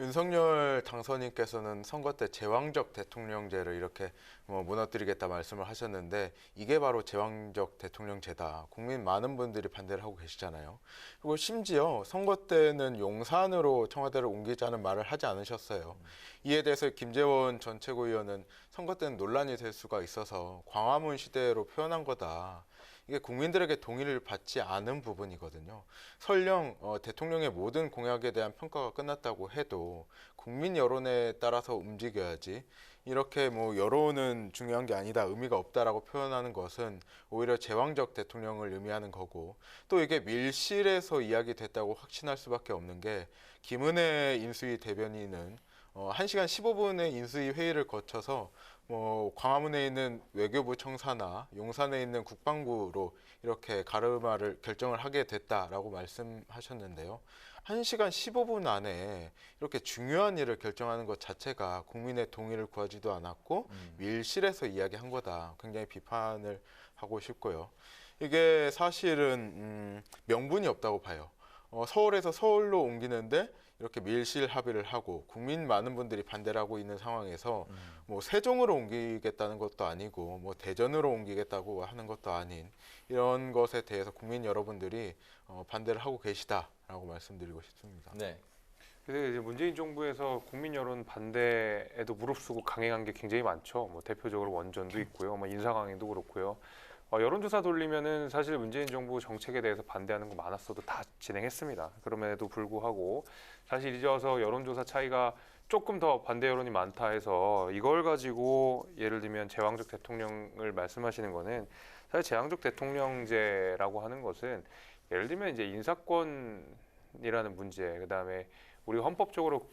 윤석열 당선인께서는 선거 때 제왕적 대통령제를 이렇게 무너뜨리겠다 말씀을 하셨는데 이게 바로 제왕적 대통령제다. 국민 많은 분들이 반대를 하고 계시잖아요. 그리고 심지어 선거 때는 용산으로 청와대를 옮기자는 말을 하지 않으셨어요. 이에 대해서 김재원 전 최고위원은 선거 때는 논란이 될 수가 있어서 광화문 시대로 표현한 거다. 이게 국민들에게 동의를 받지 않은 부분이거든요. 설령 대통령의 모든 공약에 대한 평가가 끝났다고 해도 국민 여론에 따라서 움직여야지, 이렇게 뭐 여론은 중요한 게 아니다, 의미가 없다라고 표현하는 것은 오히려 제왕적 대통령을 의미하는 거고, 또 이게 밀실에서 이야기됐다고 확신할 수밖에 없는 게 김은혜 인수위 대변인은 1시간 15분의 인수위 회의를 거쳐서 광화문에 있는 외교부 청사나 용산에 있는 국방부로 이렇게 가르마를 결정을 하게 됐다라고 말씀하셨는데요. 1시간 15분 안에 이렇게 중요한 일을 결정하는 것 자체가 국민의 동의를 구하지도 않았고 밀실에서 이야기한 거다. 굉장히 비판을 하고 싶고요. 이게 사실은 명분이 없다고 봐요. 서울에서 서울로 옮기는데 이렇게 밀실 합의를 하고 국민 많은 분들이 반대를 하고 있는 상황에서 뭐 세종으로 옮기겠다는 것도 아니고 뭐 대전으로 옮기겠다고 하는 것도 아닌 이런 것에 대해서 국민 여러분들이 반대를 하고 계시다라고 말씀드리고 싶습니다. 네. 그래서 이제 문재인 정부에서 국민 여론 반대에도 무릅쓰고 강행한 게 굉장히 많죠. 뭐 대표적으로 원전도 있고요, 뭐 인사강행도 그렇고요. 여론조사 돌리면은 사실 문재인 정부 정책에 대해서 반대하는 거 많았어도 다 진행했습니다. 그럼에도 불구하고 사실 이제 와서 여론조사 차이가 조금 더 반대 여론이 많다 해서 이걸 가지고 예를 들면 제왕적 대통령을 말씀하시는 거는, 사실 제왕적 대통령제라고 하는 것은 예를 들면 이제 인사권이라는 문제, 그다음에 우리가 헌법적으로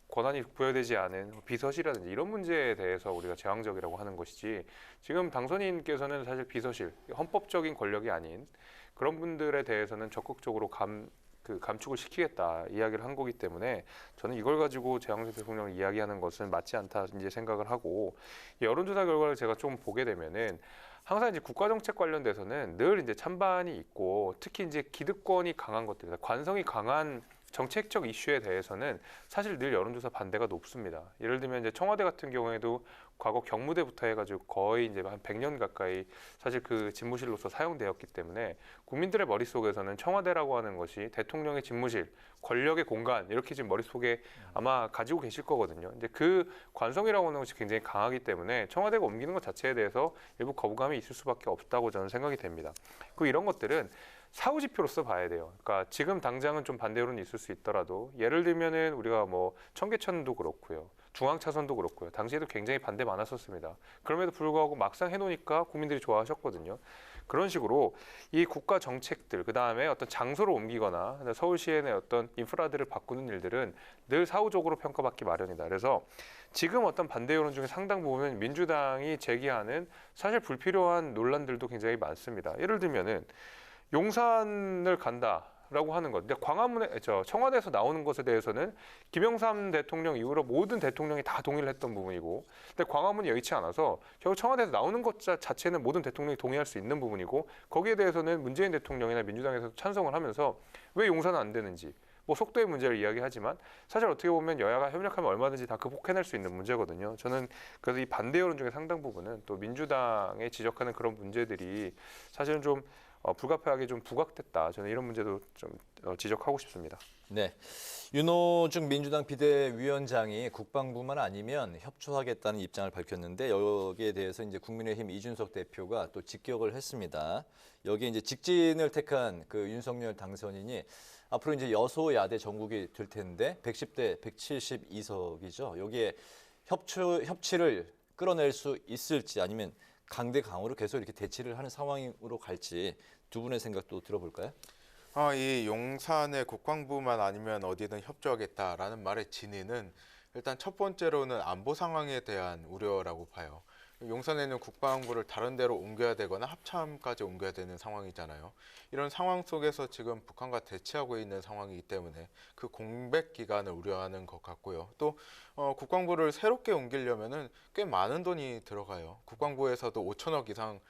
권한이 부여되지 않은 비서실이라든지 이런 문제에 대해서 우리가 제왕적이라고 하는 것이지, 지금 당선인께서는 사실 비서실, 헌법적인 권력이 아닌 그런 분들에 대해서는 적극적으로 감축을 시키겠다 이야기를 한 거기 때문에 저는 이걸 가지고 제왕적 대통령을 이야기하는 것은 맞지 않다 이제 생각을 하고, 여론조사 결과를 제가 좀 보게 되면은 항상 이제 국가정책 관련돼서는 늘 이제 찬반이 있고, 특히 이제 기득권이 강한 것들, 관성이 강한 정책적 이슈에 대해서는 사실 늘 여론조사 반대가 높습니다. 예를 들면 이제 청와대 같은 경우에도 과거 경무대부터 해가지고 거의 이제 한 100년 가까이 사실 그 집무실로서 사용되었기 때문에 국민들의 머릿속에서는 청와대라고 하는 것이 대통령의 집무실, 권력의 공간 이렇게 지금 머릿속에 아마 가지고 계실 거거든요. 이제 그 관성이라고 하는 것이 굉장히 강하기 때문에 청와대가 옮기는 것 자체에 대해서 일부 거부감이 있을 수밖에 없다고 저는 생각이 됩니다. 그리고 이런 것들은 사후지표로서 봐야 돼요. 그러니까 지금 당장은 좀 반대 여론이 있을 수 있더라도 예를 들면은 우리가 뭐 청계천도 그렇고요, 중앙차선도 그렇고요, 당시에도 굉장히 반대 많았었습니다. 그럼에도 불구하고 막상 해놓으니까 국민들이 좋아하셨거든요. 그런 식으로 이 국가 정책들, 그 다음에 어떤 장소를 옮기거나 서울시의 어떤 인프라들을 바꾸는 일들은 늘 사후적으로 평가받기 마련이다. 그래서 지금 어떤 반대 여론 중에 상당 부분은 민주당이 제기하는 사실 불필요한 논란들도 굉장히 많습니다. 예를 들면은 용산을 간다라고 하는 것. 근데 청와대에서 나오는 것에 대해서는 김영삼 대통령 이후로 모든 대통령이 다 동의를 했던 부분이고, 근데 광화문이 여의치 않아서 결국 청와대에서 나오는 것 자체는 모든 대통령이 동의할 수 있는 부분이고, 거기에 대해서는 문재인 대통령이나 민주당에서 찬성을 하면서 왜 용산은 안 되는지, 뭐 속도의 문제를 이야기하지만 사실 어떻게 보면 여야가 협력하면 얼마든지 다 극복해낼 수 있는 문제거든요. 저는 그래서 이 반대 여론 중에 상당 부분은 또 민주당에 지적하는 그런 문제들이 사실은 좀 불가피하게 좀 부각됐다. 저는 이런 문제도 좀 지적하고 싶습니다. 네, 윤호중 민주당 비대위원장이 국방부만 아니면 협조하겠다는 입장을 밝혔는데, 여기에 대해서 이제 국민의힘 이준석 대표가 또 직격을 했습니다. 여기에 이제 직진을 택한 그 윤석열 당선인이 앞으로 이제 여소야대 정국이 될 텐데 110대 172석이죠. 여기에 협치를 끌어낼 수 있을지, 아니면 강대강으로 계속 이렇게 대치를 하는 상황으로 갈지 두 분의 생각도 들어볼까요? 이 용산의 국방부만 아니면 어디든 협조하겠다라는 말의 진위는 일단 첫 번째로는 안보 상황에 대한 우려라고 봐요. 용산에 있는 국방부를 다른 데로 옮겨야 되거나 합참까지 옮겨야 되는 상황이잖아요. 이런 상황 속에서 지금 북한과 대치하고 있는 상황이기 때문에 그 공백 기간을 우려하는 것 같고요. 또 국방부를 새롭게 옮기려면은 꽤 많은 돈이 들어가요. 국방부에서도 5천억 이상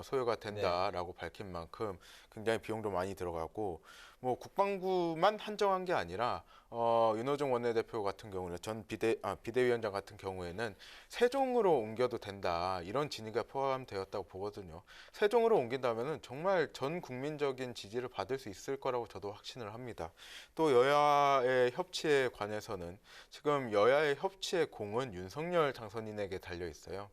소요가 된다라고 밝힌 만큼 굉장히 비용도 많이 들어가고, 뭐 국방부만 한정한 게 아니라 윤호중 원내대표 같은 경우는 전 비대위원장 같은 경우에는 세종으로 옮겨도 된다, 이런 진위가 포함되었다고 보거든요. 세종으로 옮긴다면은 정말 전 국민적인 지지를 받을 수 있을 거라고 저도 확신을 합니다. 또 여야의 협치에 관해서는 지금 여야의 협치의 공은 윤석열 당선인에게 달려 있어요.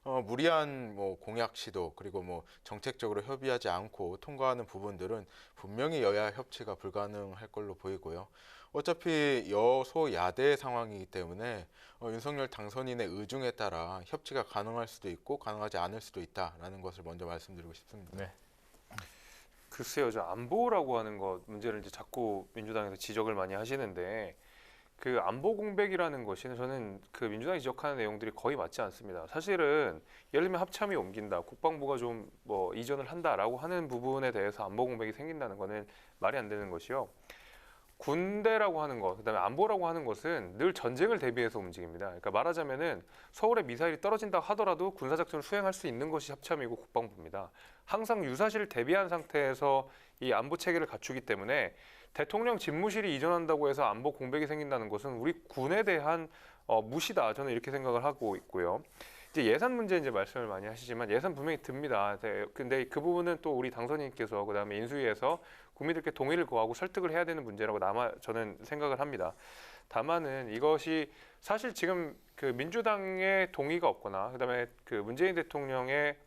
무리한 공약 시도 그리고 정책적으로 협의하지 않고 통과하는 부분들은 분명히 여야 협치가 불가능할 걸로 보이고요. 어차피 여소야대 상황이기 때문에 윤석열 당선인의 의중에 따라 협치가 가능할 수도 있고 가능하지 않을 수도 있다라는 것을 먼저 말씀드리고 싶습니다. 네. 글쎄요, 저 안보라고 하는 것 문제를 이제 자꾸 민주당에서 지적을 많이 하시는데 그 안보 공백이라는 것이 저는 그 민주당이 지적하는 내용들이 거의 맞지 않습니다. 사실은 예를 들면 합참이 옮긴다, 국방부가 좀 이전을 한다라고 하는 부분에 대해서 안보 공백이 생긴다는 거는 말이 안 되는 것이요. 군대라고 하는 것, 그다음에 안보라고 하는 것은 늘 전쟁을 대비해서 움직입니다. 그러니까 말하자면은 서울에 미사일이 떨어진다 하더라도 군사작전을 수행할 수 있는 것이 합참이고 국방부입니다. 항상 유사시를 대비한 상태에서 이 안보 체계를 갖추기 때문에 대통령 집무실이 이전한다고 해서 안보 공백이 생긴다는 것은 우리 군에 대한 무시다. 저는 이렇게 생각을 하고 있고요. 이제 예산 문제 이제 말씀을 많이 하시지만 예산 분명히 듭니다. 근데 그 부분은 또 우리 당선인께서 그다음에 인수위에서 국민들께 동의를 구하고 설득을 해야 되는 문제라고 저는 생각을 합니다. 다만은 이것이 사실 지금 그 민주당의 동의가 없거나 그다음에 그 문재인 대통령의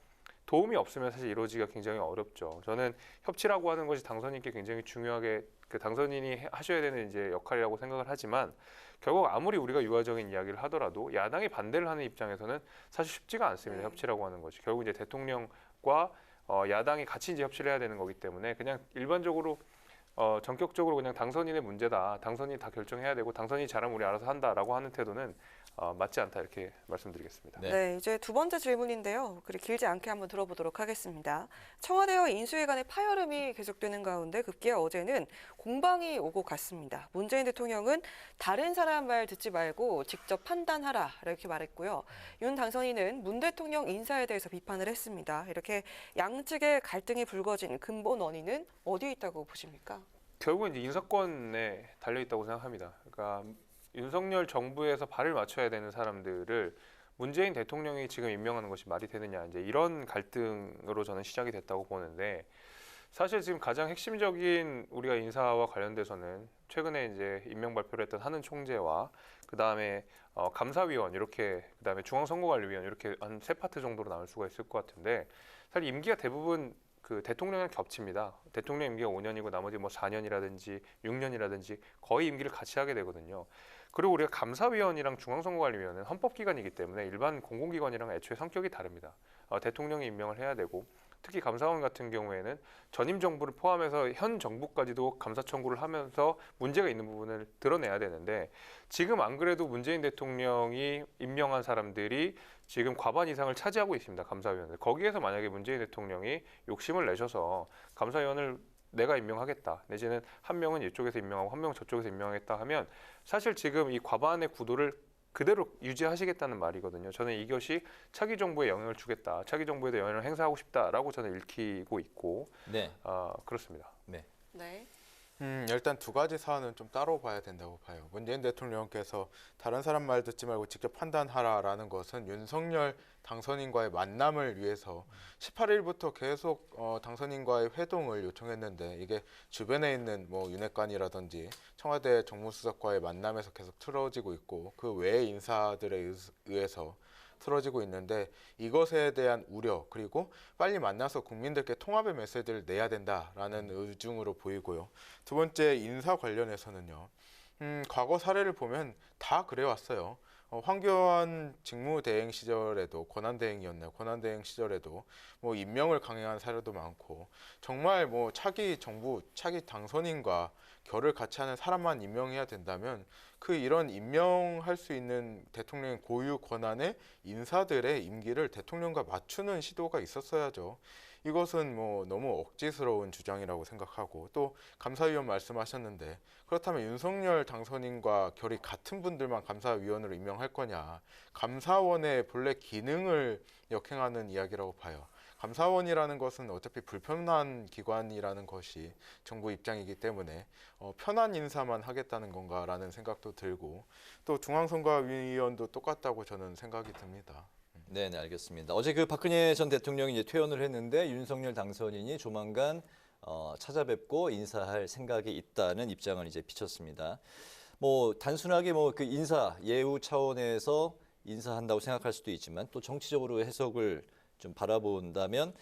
도움이 없으면 사실 이루어지기가 굉장히 어렵죠. 저는 협치라고 하는 것이 당선인께 굉장히 중요하게 그 당선인이 하셔야 되는 이제 역할이라고 생각을 하지만 결국 아무리 우리가 유화적인 이야기를 하더라도 야당이 반대를 하는 입장에서는 사실 쉽지가 않습니다. 협치라고 하는 것이 결국 이제 대통령과 야당이 같이 이제 협치를 해야 되는 거기 때문에 그냥 일반적으로 전격적으로 그냥 당선인의 문제다. 당선인이 다 결정해야 되고 당선인이 잘하면 우리 알아서 한다라고 하는 태도는 맞지 않다 이렇게 말씀드리겠습니다. 네, 이제 두 번째 질문인데요. 그리 길지 않게 한번 들어보도록 하겠습니다. 청와대와 인수위 간의 파열음이 계속되는 가운데 급기야 어제는 공방이 오고 갔습니다. 문재인 대통령은 다른 사람 말 듣지 말고 직접 판단하라 이렇게 말했고요. 윤 당선인은 문 대통령 인사에 대해서 비판을 했습니다. 이렇게 양측의 갈등이 불거진 근본 원인은 어디에 있다고 보십니까? 결국은 이제 인사권에 달려 있다고 생각합니다. 그러니까 윤석열 정부에서 발을 맞춰야 되는 사람들을 문재인 대통령이 지금 임명하는 것이 말이 되느냐 이제 이런 갈등으로 저는 시작이 됐다고 보는데 사실 지금 가장 핵심적인 우리가 인사와 관련돼서는 최근에 이제 임명 발표를 했던 한은 총재와 그 다음에 감사위원 이렇게 그 다음에 중앙선거관리위원 이렇게 한 세 파트 정도로 나눌 수가 있을 것 같은데 사실 임기가 대부분 그 대통령이랑 겹칩니다. 대통령 임기가 5년이고 나머지 4년이라든지 6년이라든지 거의 임기를 같이 하게 되거든요. 그리고 우리가 감사위원이랑 중앙선거관리위원회는 헌법기관이기 때문에 일반 공공기관이랑 애초에 성격이 다릅니다. 대통령이 임명을 해야 되고 특히 감사원 같은 경우에는 전임 정부를 포함해서 현 정부까지도 감사 청구를 하면서 문제가 있는 부분을 드러내야 되는데 지금 안 그래도 문재인 대통령이 임명한 사람들이 지금 과반 이상을 차지하고 있습니다. 감사위원을. 거기에서 만약에 문재인 대통령이 욕심을 내셔서 감사위원을 내가 임명하겠다. 내지는 한 명은 이쪽에서 임명하고 한 명은 저쪽에서 임명하겠다 하면 사실 지금 이 과반의 구도를 그대로 유지하시겠다는 말이거든요. 저는 이것이 차기 정부에 영향을 주겠다. 차기 정부에도 영향을 행사하고 싶다라고 저는 읽히고 있고 그렇습니다. 네. 네. 일단 두 가지 사안은 좀 따로 봐야 된다고 봐요. 문재인 대통령께서 다른 사람 말 듣지 말고 직접 판단하라라는 것은 윤석열 당선인과의 만남을 위해서 18일부터 계속 당선인과의 회동을 요청했는데 이게 주변에 있는 윤핵관이라든지 청와대 정무수석과의 만남에서 계속 틀어지고 있고 그 외의 인사들에 의해서 틀어지고 있는데 이것에 대한 우려 그리고 빨리 만나서 국민들께 통합의 메시지를 내야 된다라는 의중으로 보이고요. 두 번째 인사 관련해서는요. 과거 사례를 보면 다 그래왔어요. 황교안 직무대행 시절에도 권한대행이었나요? 권한대행 시절에도 임명을 강행한 사례도 많고 정말 차기 정부, 차기 당선인과 결을 같이 하는 사람만 임명해야 된다면 이런 임명할 수 있는 대통령의 고유 권한의 인사들의 임기를 대통령과 맞추는 시도가 있었어야죠. 이것은 너무 억지스러운 주장이라고 생각하고 또 감사위원 말씀하셨는데 그렇다면 윤석열 당선인과 결이 같은 분들만 감사위원으로 임명할 거냐. 감사원의 본래 기능을 역행하는 이야기라고 봐요. 감사원이라는 것은 어차피 불편한 기관이라는 것이 정부 입장이기 때문에 편한 인사만 하겠다는 건가라는 생각도 들고 또 중앙선거위원도 똑같다고 저는 생각이 듭니다. 네, 알겠습니다. 어제 그 박근혜 전 대통령이 이제 퇴원을 했는데 윤석열 당선인이 조만간 찾아뵙고 인사할 생각이 있다는 입장을 이제 비쳤습니다. 단순하게 그 인사 예우 차원에서 인사한다고 생각할 수도 있지만 또 정치적으로 해석을 좀 바라본다면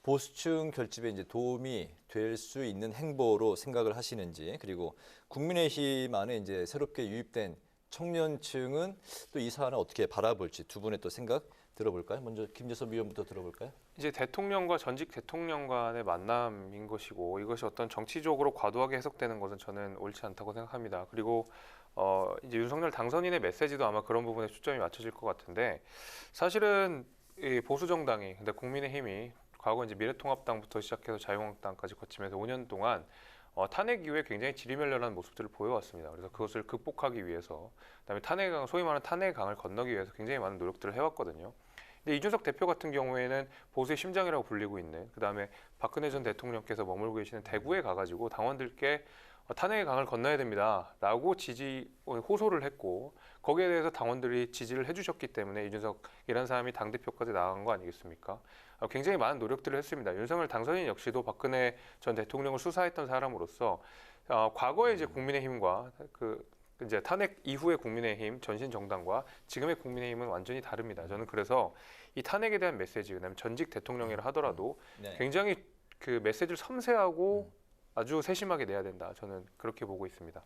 보수층 결집에 이제 도움이 될 수 있는 행보로 생각을 하시는지, 그리고 국민의힘 안에 이제 새롭게 유입된 청년층은 또 이 사안을 어떻게 바라볼지 두 분의 또 생각 들어볼까요? 먼저 김재섭 위원부터 들어볼까요? 이제 대통령과 전직 대통령 간의 만남인 것이고 이것이 어떤 정치적으로 과도하게 해석되는 것은 저는 옳지 않다고 생각합니다. 그리고 이제 윤석열 당선인의 메시지도 아마 그런 부분에 초점이 맞춰질 것 같은데, 사실은 이 보수 정당이, 근데 국민의힘이 과거 이제 미래통합당부터 시작해서 자유한국당까지 거치면서 5년 동안 탄핵 이후에 굉장히 지리멸렬한 모습들을 보여왔습니다. 그래서 그것을 극복하기 위해서, 그다음에 탄핵강, 소위 말하는 탄핵강을 건너기 위해서 굉장히 많은 노력들을 해왔거든요. 근데 이준석 대표 같은 경우에는 보수의 심장이라고 불리고 있는, 그다음에 박근혜 전 대통령께서 머물고 계시는 대구에 가가지고 당원들께 탄핵의 강을 건너야 됩니다라고 호소를 했고, 거기에 대해서 당원들이 지지를 해주셨기 때문에 이준석이라는 사람이 당대표까지 나간 거 아니겠습니까? 굉장히 많은 노력들을 했습니다. 윤석열 당선인 역시도 박근혜 전 대통령을 수사했던 사람으로서 과거에 이제 국민의힘과 이제 탄핵 이후의 국민의힘 전신 정당과 지금의 국민의힘은 완전히 다릅니다. 저는 그래서 이 탄핵에 대한 메시지, 그다음에 전직 대통령이라 하더라도 굉장히 그 메시지를 섬세하고 아주 세심하게 내야 된다. 저는 그렇게 보고 있습니다.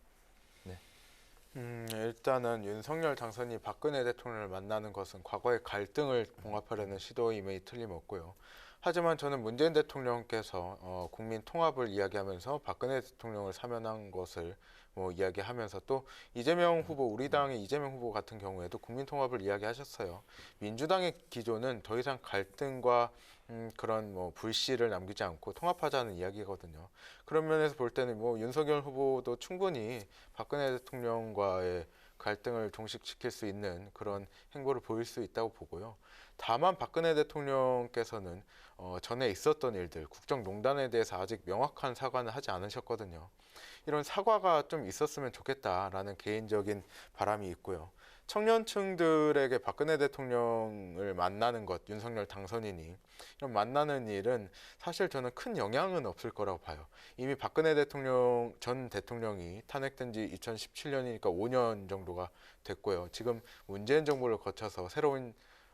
일단은 윤석열 당선인이 박근혜 대통령을 만나는 것은 과거의 갈등을 봉합하려는 시도임이 틀림없고요. 하지만 저는 문재인 대통령께서 국민 통합을 이야기하면서 박근혜 대통령을 사면한 것을 이야기하면서 또 이재명 후보, 우리 당의 이재명 후보 같은 경우에도 국민 통합을 이야기하셨어요. 민주당의 기조는 더 이상 갈등과 그런 불씨를 남기지 않고 통합하자는 이야기거든요. 그런 면에서 볼 때는 윤석열 후보도 충분히 박근혜 대통령과의 갈등을 종식시킬 수 있는 그런 행보를 보일 수 있다고 보고요. 다만 박근혜 대통령께서는 전에 있었던 일들, 국정농단에 대해서 아직 명확한 사과는 하지 않으셨거든요. 이런 사과가 좀 있었으면 좋겠다라는 개인적인 바람이 있고요. 청년층들에게 박근혜 대통령을 만나는 것, 윤석열 당선인이 이런 만나는 일은 사실 저는 큰 영향은 없을 거라고 봐요. 이미 박근혜 전 대통령이 탄핵된 지 2017년이니까 5년 정도가 됐고요. 지금 문재인 정부를 거쳐서 새로운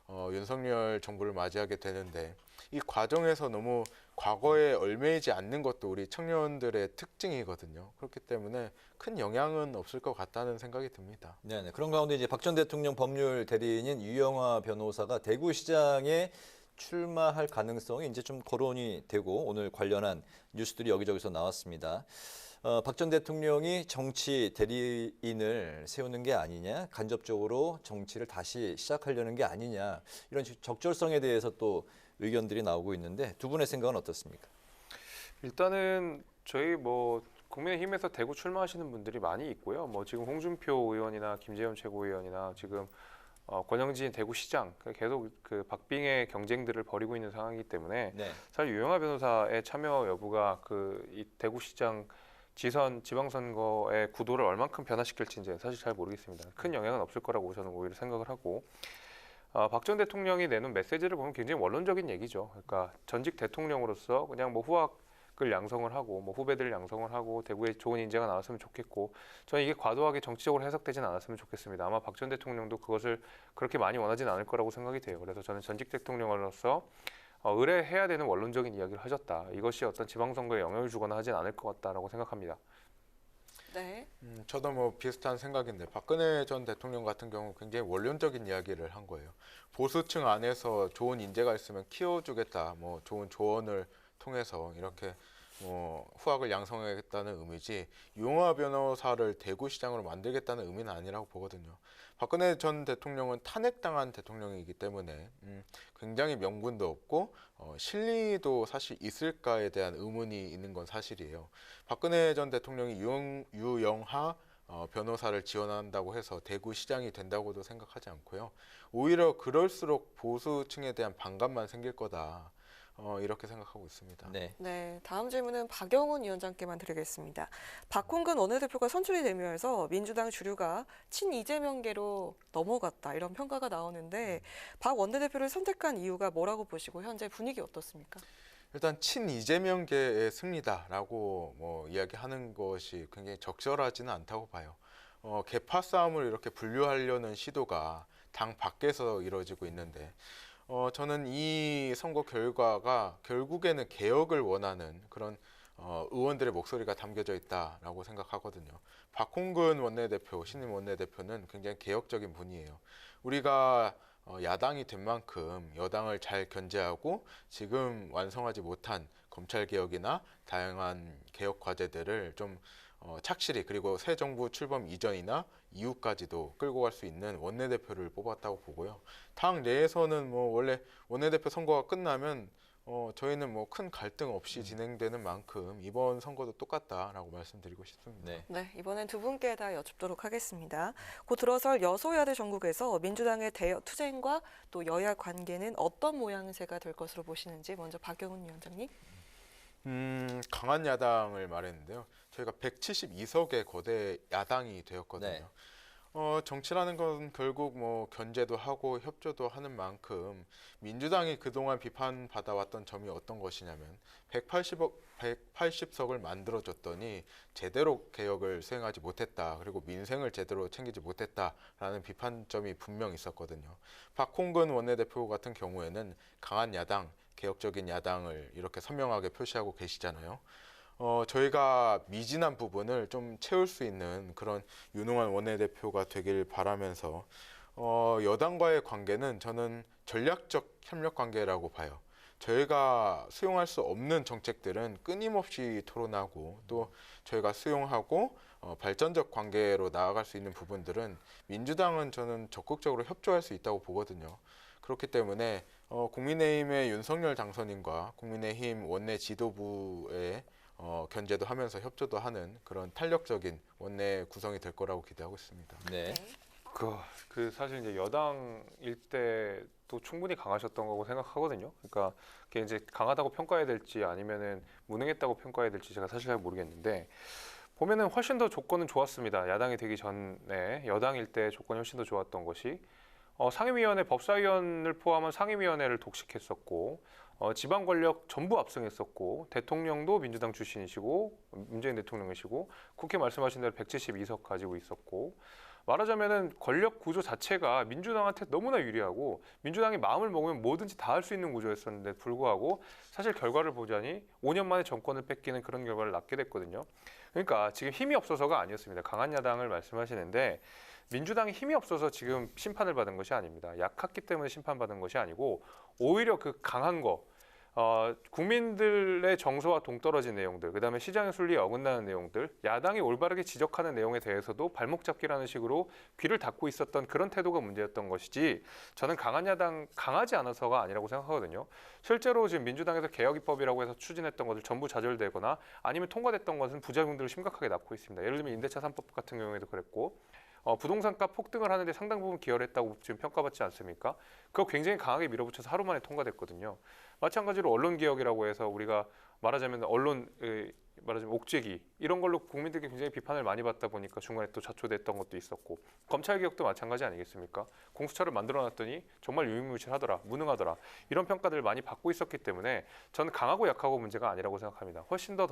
윤석열 정부를 맞이하게 되는데, 이 과정에서 너무 과거에 얽매이지 않는 것도 우리 청년들의 특징이거든요. 그렇기 때문에 큰 영향은 없을 것 같다는 생각이 듭니다. 네, 그런 가운데 이제 박 전 대통령 법률 대리인인 유영하 변호사가 대구시장에 출마할 가능성이 이제 좀 거론이 되고 오늘 관련한 뉴스들이 여기저기서 나왔습니다. 박 전 대통령이 정치 대리인을 세우는 게 아니냐, 간접적으로 정치를 다시 시작하려는 게 아니냐, 이런 적절성에 대해서 또 의견들이 나오고 있는데 두 분의 생각은 어떻습니까? 일단은 저희 국민의힘에서 대구 출마하시는 분들이 많이 있고요. 지금 홍준표 의원이나 김재현 최고위원이나 지금 권영진 대구시장 계속 그 박빙의 경쟁들을 벌이고 있는 상황이기 때문에 사실 유영하 변호사의 참여 여부가 이 대구시장 지방선거의 구도를 얼만큼 변화시킬지 사실 잘 모르겠습니다. 큰 영향은 없을 거라고 저는 오히려 생각을 하고, 박 전 대통령이 내놓은 메시지를 보면 굉장히 원론적인 얘기죠. 그러니까 전직 대통령으로서 그냥 후학을 양성을 하고 후배들을 양성을 하고 대구에 좋은 인재가 나왔으면 좋겠고, 저는 이게 과도하게 정치적으로 해석되진 않았으면 좋겠습니다. 아마 박 전 대통령도 그것을 그렇게 많이 원하진 않을 거라고 생각이 돼요. 그래서 저는 전직 대통령으로서 의뢰해야 되는 원론적인 이야기를 하셨다. 이것이 어떤 지방선거에 영향을 주거나 하진 않을 것 같다라고 생각합니다. 네. 저도 비슷한 생각인데, 박근혜 전 대통령 같은 경우 굉장히 원론적인 이야기를 한 거예요. 보수층 안에서 좋은 인재가 있으면 키워주겠다, 좋은 조언을 통해서 이렇게 후학을 양성하겠다는 의미지, 유영하 변호사를 대구시장으로 만들겠다는 의미는 아니라고 보거든요. 박근혜 전 대통령은 탄핵당한 대통령이기 때문에 굉장히 명분도 없고 실리도 사실 있을까에 대한 의문이 있는 건 사실이에요. 박근혜 전 대통령이 유영하 변호사를 지원한다고 해서 대구시장이 된다고도 생각하지 않고요. 오히려 그럴수록 보수층에 대한 반감만 생길 거다. 이렇게 생각하고 있습니다. 네, 다음 질문은 박영훈 위원장께만 드리겠습니다. 박홍근 원내대표가 선출이 되면서 민주당 주류가 친이재명계로 넘어갔다, 이런 평가가 나오는데 박 원내대표를 선택한 이유가 뭐라고 보시고 현재 분위기 어떻습니까? 일단 친이재명계의 승리다라고 이야기하는 것이 굉장히 적절하지는 않다고 봐요. 계파 싸움을 이렇게 분류하려는 시도가 당 밖에서 이루어지고 있는데 저는 이 선거 결과가 결국에는 개혁을 원하는 그런 의원들의 목소리가 담겨져 있다라고 생각하거든요. 박홍근 원내대표, 신임 원내대표는 굉장히 개혁적인 분이에요. 우리가 야당이 된 만큼 여당을 잘 견제하고 지금 완성하지 못한 검찰개혁이나 다양한 개혁 과제들을 좀 착실히 그리고 새 정부 출범 이전이나 이후까지도 끌고 갈 수 있는 원내대표를 뽑았다고 보고요. 당 내에서는 뭐 원래 원내대표 선거가 끝나면 저희는 뭐 큰 갈등 없이 진행되는 만큼 이번 선거도 똑같다라고 말씀드리고 싶습니다. 네, 이번엔 두 분께 다 여쭙도록 하겠습니다. 곧 들어설 여소야대 전국에서 민주당의 대여 투쟁과 또 여야 관계는 어떤 모양새가 될 것으로 보시는지 먼저 박영훈 위원장님. 강한 야당을 말했는데요. 저희가 172석의 거대 야당이 되었거든요. 네. 정치라는 건 결국 뭐 견제도 하고 협조도 하는 만큼 민주당이 그동안 비판받아왔던 점이 어떤 것이냐면 180석을 만들어줬더니 제대로 개혁을 수행하지 못했다. 그리고 민생을 제대로 챙기지 못했다라는 비판점이 분명 있었거든요. 박홍근 원내대표 같은 경우에는 강한 야당, 개혁적인 야당을 이렇게 선명하게 표시하고 계시잖아요. 저희가 미진한 부분을 좀 채울 수 있는 그런 유능한 원내대표가 되길 바라면서 여당과의 관계는 저는 전략적 협력 관계라고 봐요. 저희가 수용할 수 없는 정책들은 끊임없이 토론하고 또 저희가 수용하고 발전적 관계로 나아갈 수 있는 부분들은 민주당은 저는 적극적으로 협조할 수 있다고 보거든요. 그렇기 때문에 국민의힘의 윤석열 당선인과 국민의힘 원내 지도부의 견제도 하면서 협조도 하는 그런 탄력적인 원내 구성이 될 거라고 기대하고 있습니다. 네. 그 사실 이제 여당일 때도 충분히 강하셨던 거고 생각하거든요. 그러니까 그게 이제 강하다고 평가해야 될지 아니면은 무능했다고 평가해야 될지 제가 사실 잘 모르겠는데 보면은 훨씬 더 조건은 좋았습니다. 야당이 되기 전에 여당일 때 조건이 훨씬 더 좋았던 것이 상임위원회 법사위원을 포함한 상임위원회를 독식했었고 지방 권력 전부 압승했었고 대통령도 민주당 출신이시고 문재인 대통령이시고 국회 말씀하신 대로 172석 가지고 있었고 말하자면은 권력 구조 자체가 민주당한테 너무나 유리하고 민주당이 마음을 먹으면 뭐든지 다 할 수 있는 구조였었는데 불구하고 사실 결과를 보자니 5년 만에 정권을 뺏기는 그런 결과를 낳게 됐거든요. 그러니까 지금 힘이 없어서가 아니었습니다. 강한 야당을 말씀하시는데 민주당이 힘이 없어서 지금 심판을 받은 것이 아닙니다. 약했기 때문에 심판받은 것이 아니고 오히려 그 강한 거, 국민들의 정서와 동떨어진 내용들, 그다음에 시장의 순리에 어긋나는 내용들, 야당이 올바르게 지적하는 내용에 대해서도 발목 잡기라는 식으로 귀를 닫고 있었던 그런 태도가 문제였던 것이지 저는 강한 야당, 강하지 않아서가 아니라고 생각하거든요. 실제로 지금 민주당에서 개혁입법이라고 해서 추진했던 것을 전부 좌절되거나 아니면 통과됐던 것은 부작용들을 심각하게 낳고 있습니다. 예를 들면 임대차 3법 같은 경우에도 그랬고 부동산값 폭등을 하는데 상당 부분 기여를 했다고 지금 평가받지 않습니까? 그거 굉장히 강하게 밀어붙여서 하루 만에 통과됐거든요. 마찬가지로 언론개혁이라고 해서 우리가 말하자면 말하자면 옥죄기 이런 걸로 국민들께 굉장히 비판을 많이 받다 보니까 중간에 또 좌초됐던 것도 있었고 검찰개혁도 마찬가지 아니겠습니까? 공수처를 만들어놨더니 정말 유명무실하더라, 무능하더라 이런 평가들을 많이 받고 있었기 때문에 저는 강하고 약하고 문제가 아니라고 생각합니다. 훨씬 더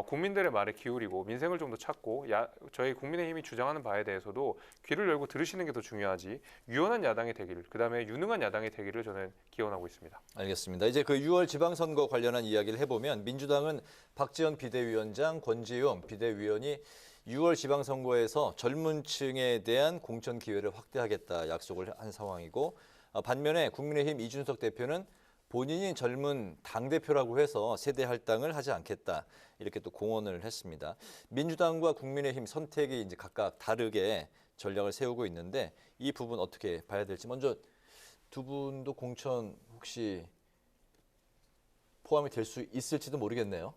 국민들의 말에 기울이고 민생을 좀 더 찾고 저희 국민의힘이 주장하는 바에 대해서도 귀를 열고 들으시는 게 더 중요하지 유연한 야당이 되기를 그다음에 유능한 야당이 되기를 저는 기원하고 있습니다. 알겠습니다. 이제 그 6월 지방선거 관련한 이야기를 해보면 민주당은 박지원 비대위원장, 권지용 비대위원이 6월 지방선거에서 젊은 층에 대한 공천 기회를 확대하겠다 약속을 한 상황이고 반면에 국민의힘 이준석 대표는 본인이 젊은 당대표라고 해서 세대 할당을 하지 않겠다. 이렇게 또 공언을 했습니다. 민주당과 국민의힘 선택이 이제 각각 다르게 전략을 세우고 있는데 이 부분 어떻게 봐야 될지 먼저 두 분도 공천 혹시 포함이 될 수 있을지도 모르겠네요.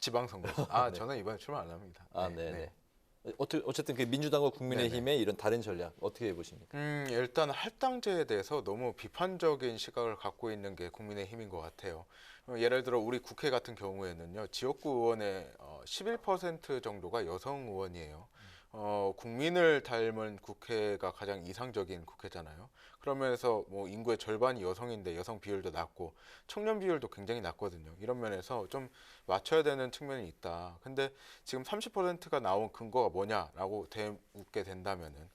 지방선거. 네. 저는 이번에 출마 안 합니다. 네. 어쨌든 그 민주당과 국민의힘의 이런 다른 전략 어떻게 보십니까? 일단 할당제에 대해서 너무 비판적인 시각을 갖고 있는 게 국민의힘인 것 같아요. 예를 들어 우리 국회 같은 경우에는요. 지역구 의원의 11% 정도가 여성 의원이에요. 국민을 닮은 국회가 가장 이상적인 국회잖아요. 그러면서 뭐 인구의 절반이 여성인데 여성 비율도 낮고 청년 비율도 굉장히 낮거든요. 이런 면에서 좀 맞춰야 되는 측면이 있다. 근데 지금 30%가 나온 근거가 뭐냐라고 묻게 된다면은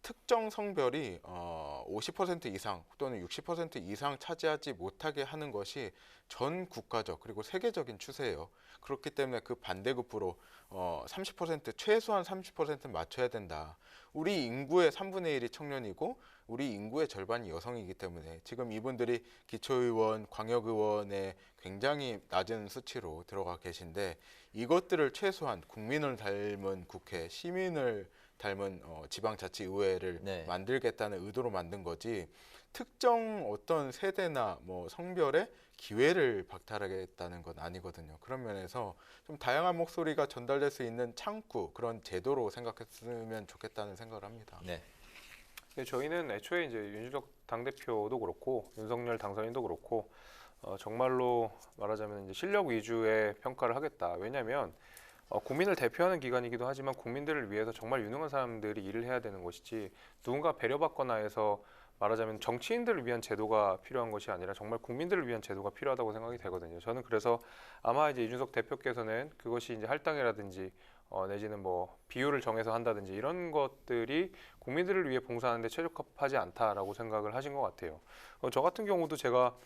특정 성별이 50% 이상 또는 60% 이상 차지하지 못하게 하는 것이 전 국가적 그리고 세계적인 추세예요. 그렇기 때문에 그 반대급부로 30% 최소한 30% 맞춰야 된다. 우리 인구의 3분의 1이 청년이고 우리 인구의 절반이 여성이기 때문에 지금 이분들이 기초의원, 광역의원에 굉장히 낮은 수치로 들어가 계신데 이것들을 최소한 국민을 닮은 국회, 시민을 닮은 지방자치의회를 만들겠다는 의도로 만든 거지 특정 어떤 세대나 뭐 성별의 기회를 박탈하겠다는 건 아니거든요. 그런 면에서 좀 다양한 목소리가 전달될 수 있는 창구 그런 제도로 생각했으면 좋겠다는 생각을 합니다. 네. 저희는 애초에 이제 윤준석 당대표도 그렇고 윤석열 당선인도 그렇고 정말로 말하자면 이제 실력 위주의 평가를 하겠다. 왜냐하면 국민을 대표하는 기관이기도 하지만 국민들을 위해서 정말 유능한 사람들이 일을 해야 되는 것이지 누군가 배려받거나 해서 말하자면 정치인들을 위한 제도가 필요한 것이 아니라 정말 국민들을 위한 제도가 필요하다고 생각이 되거든요. 저는 그래서 아마 이제 이준석 대표께서는 그것이 이제 할당이라든지 내지는 뭐 비율을 정해서 한다든지 이런 것들이 국민들을 위해 봉사하는 데 최적합하지 않다라고 생각을 하신 것 같아요. 저 같은 경우도 제가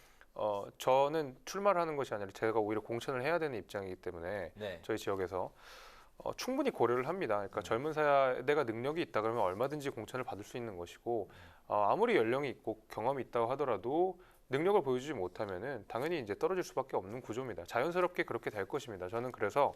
저는 출마를 하는 것이 아니라 제가 오히려 공천을 해야 되는 입장이기 때문에 저희 지역에서 충분히 고려를 합니다. 그러니까 젊은 세대가 능력이 있다 그러면 얼마든지 공천을 받을 수 있는 것이고 아무리 연령이 있고 경험이 있다고 하더라도 능력을 보여주지 못하면은 당연히 이제 떨어질 수밖에 없는 구조입니다. 자연스럽게 그렇게 될 것입니다. 저는 그래서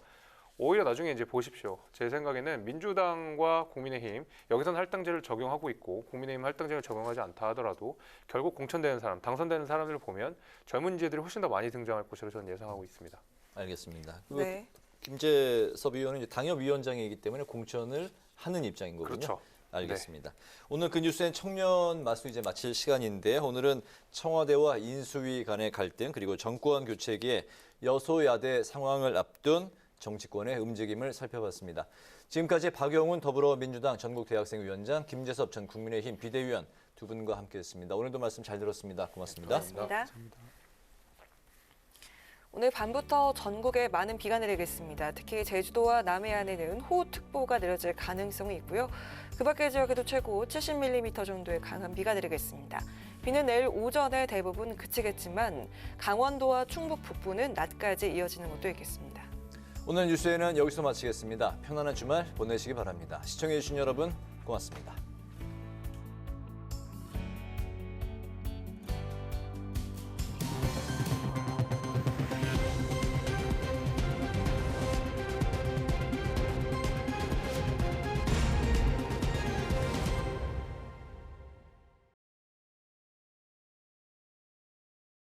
오히려 나중에 이제 보십시오. 제 생각에는 민주당과 국민의힘 여기서는 할당제를 적용하고 있고 국민의힘 할당제를 적용하지 않다 하더라도 결국 공천되는 사람, 당선되는 사람들을 보면 젊은 인재들이 훨씬 더 많이 등장할 것으로 저는 예상하고 있습니다. 알겠습니다. 네. 김재섭 의원은 이제 당협위원장이기 때문에 공천을 하는 입장인 거군요. 그렇죠. 알겠습니다. 오늘 그 뉴스엔 청년 마수 이제 마칠 시간인데 오늘은 청와대와 인수위 간의 갈등 그리고 정권 교체기에 여소야대 상황을 앞둔 정치권의 움직임을 살펴봤습니다. 지금까지 박영훈 더불어민주당 전국대학생위원장, 김재섭 전 국민의힘 비대위원 두 분과 함께했습니다. 오늘도 말씀 잘 들었습니다. 고맙습니다. 고맙습니다. 오늘 밤부터 전국에 많은 비가 내리겠습니다. 특히 제주도와 남해안에는 호우특보가 내려질 가능성이 있고요. 그 밖의 지역에도 최고 70mm 정도의 강한 비가 내리겠습니다. 비는 내일 오전에 대부분 그치겠지만 강원도와 충북 북부는 낮까지 이어지는 곳도 있겠습니다. 오늘 뉴스에는 여기서 마치겠습니다. 편안한 주말 보내시기 바랍니다. 시청해주신 여러분 고맙습니다.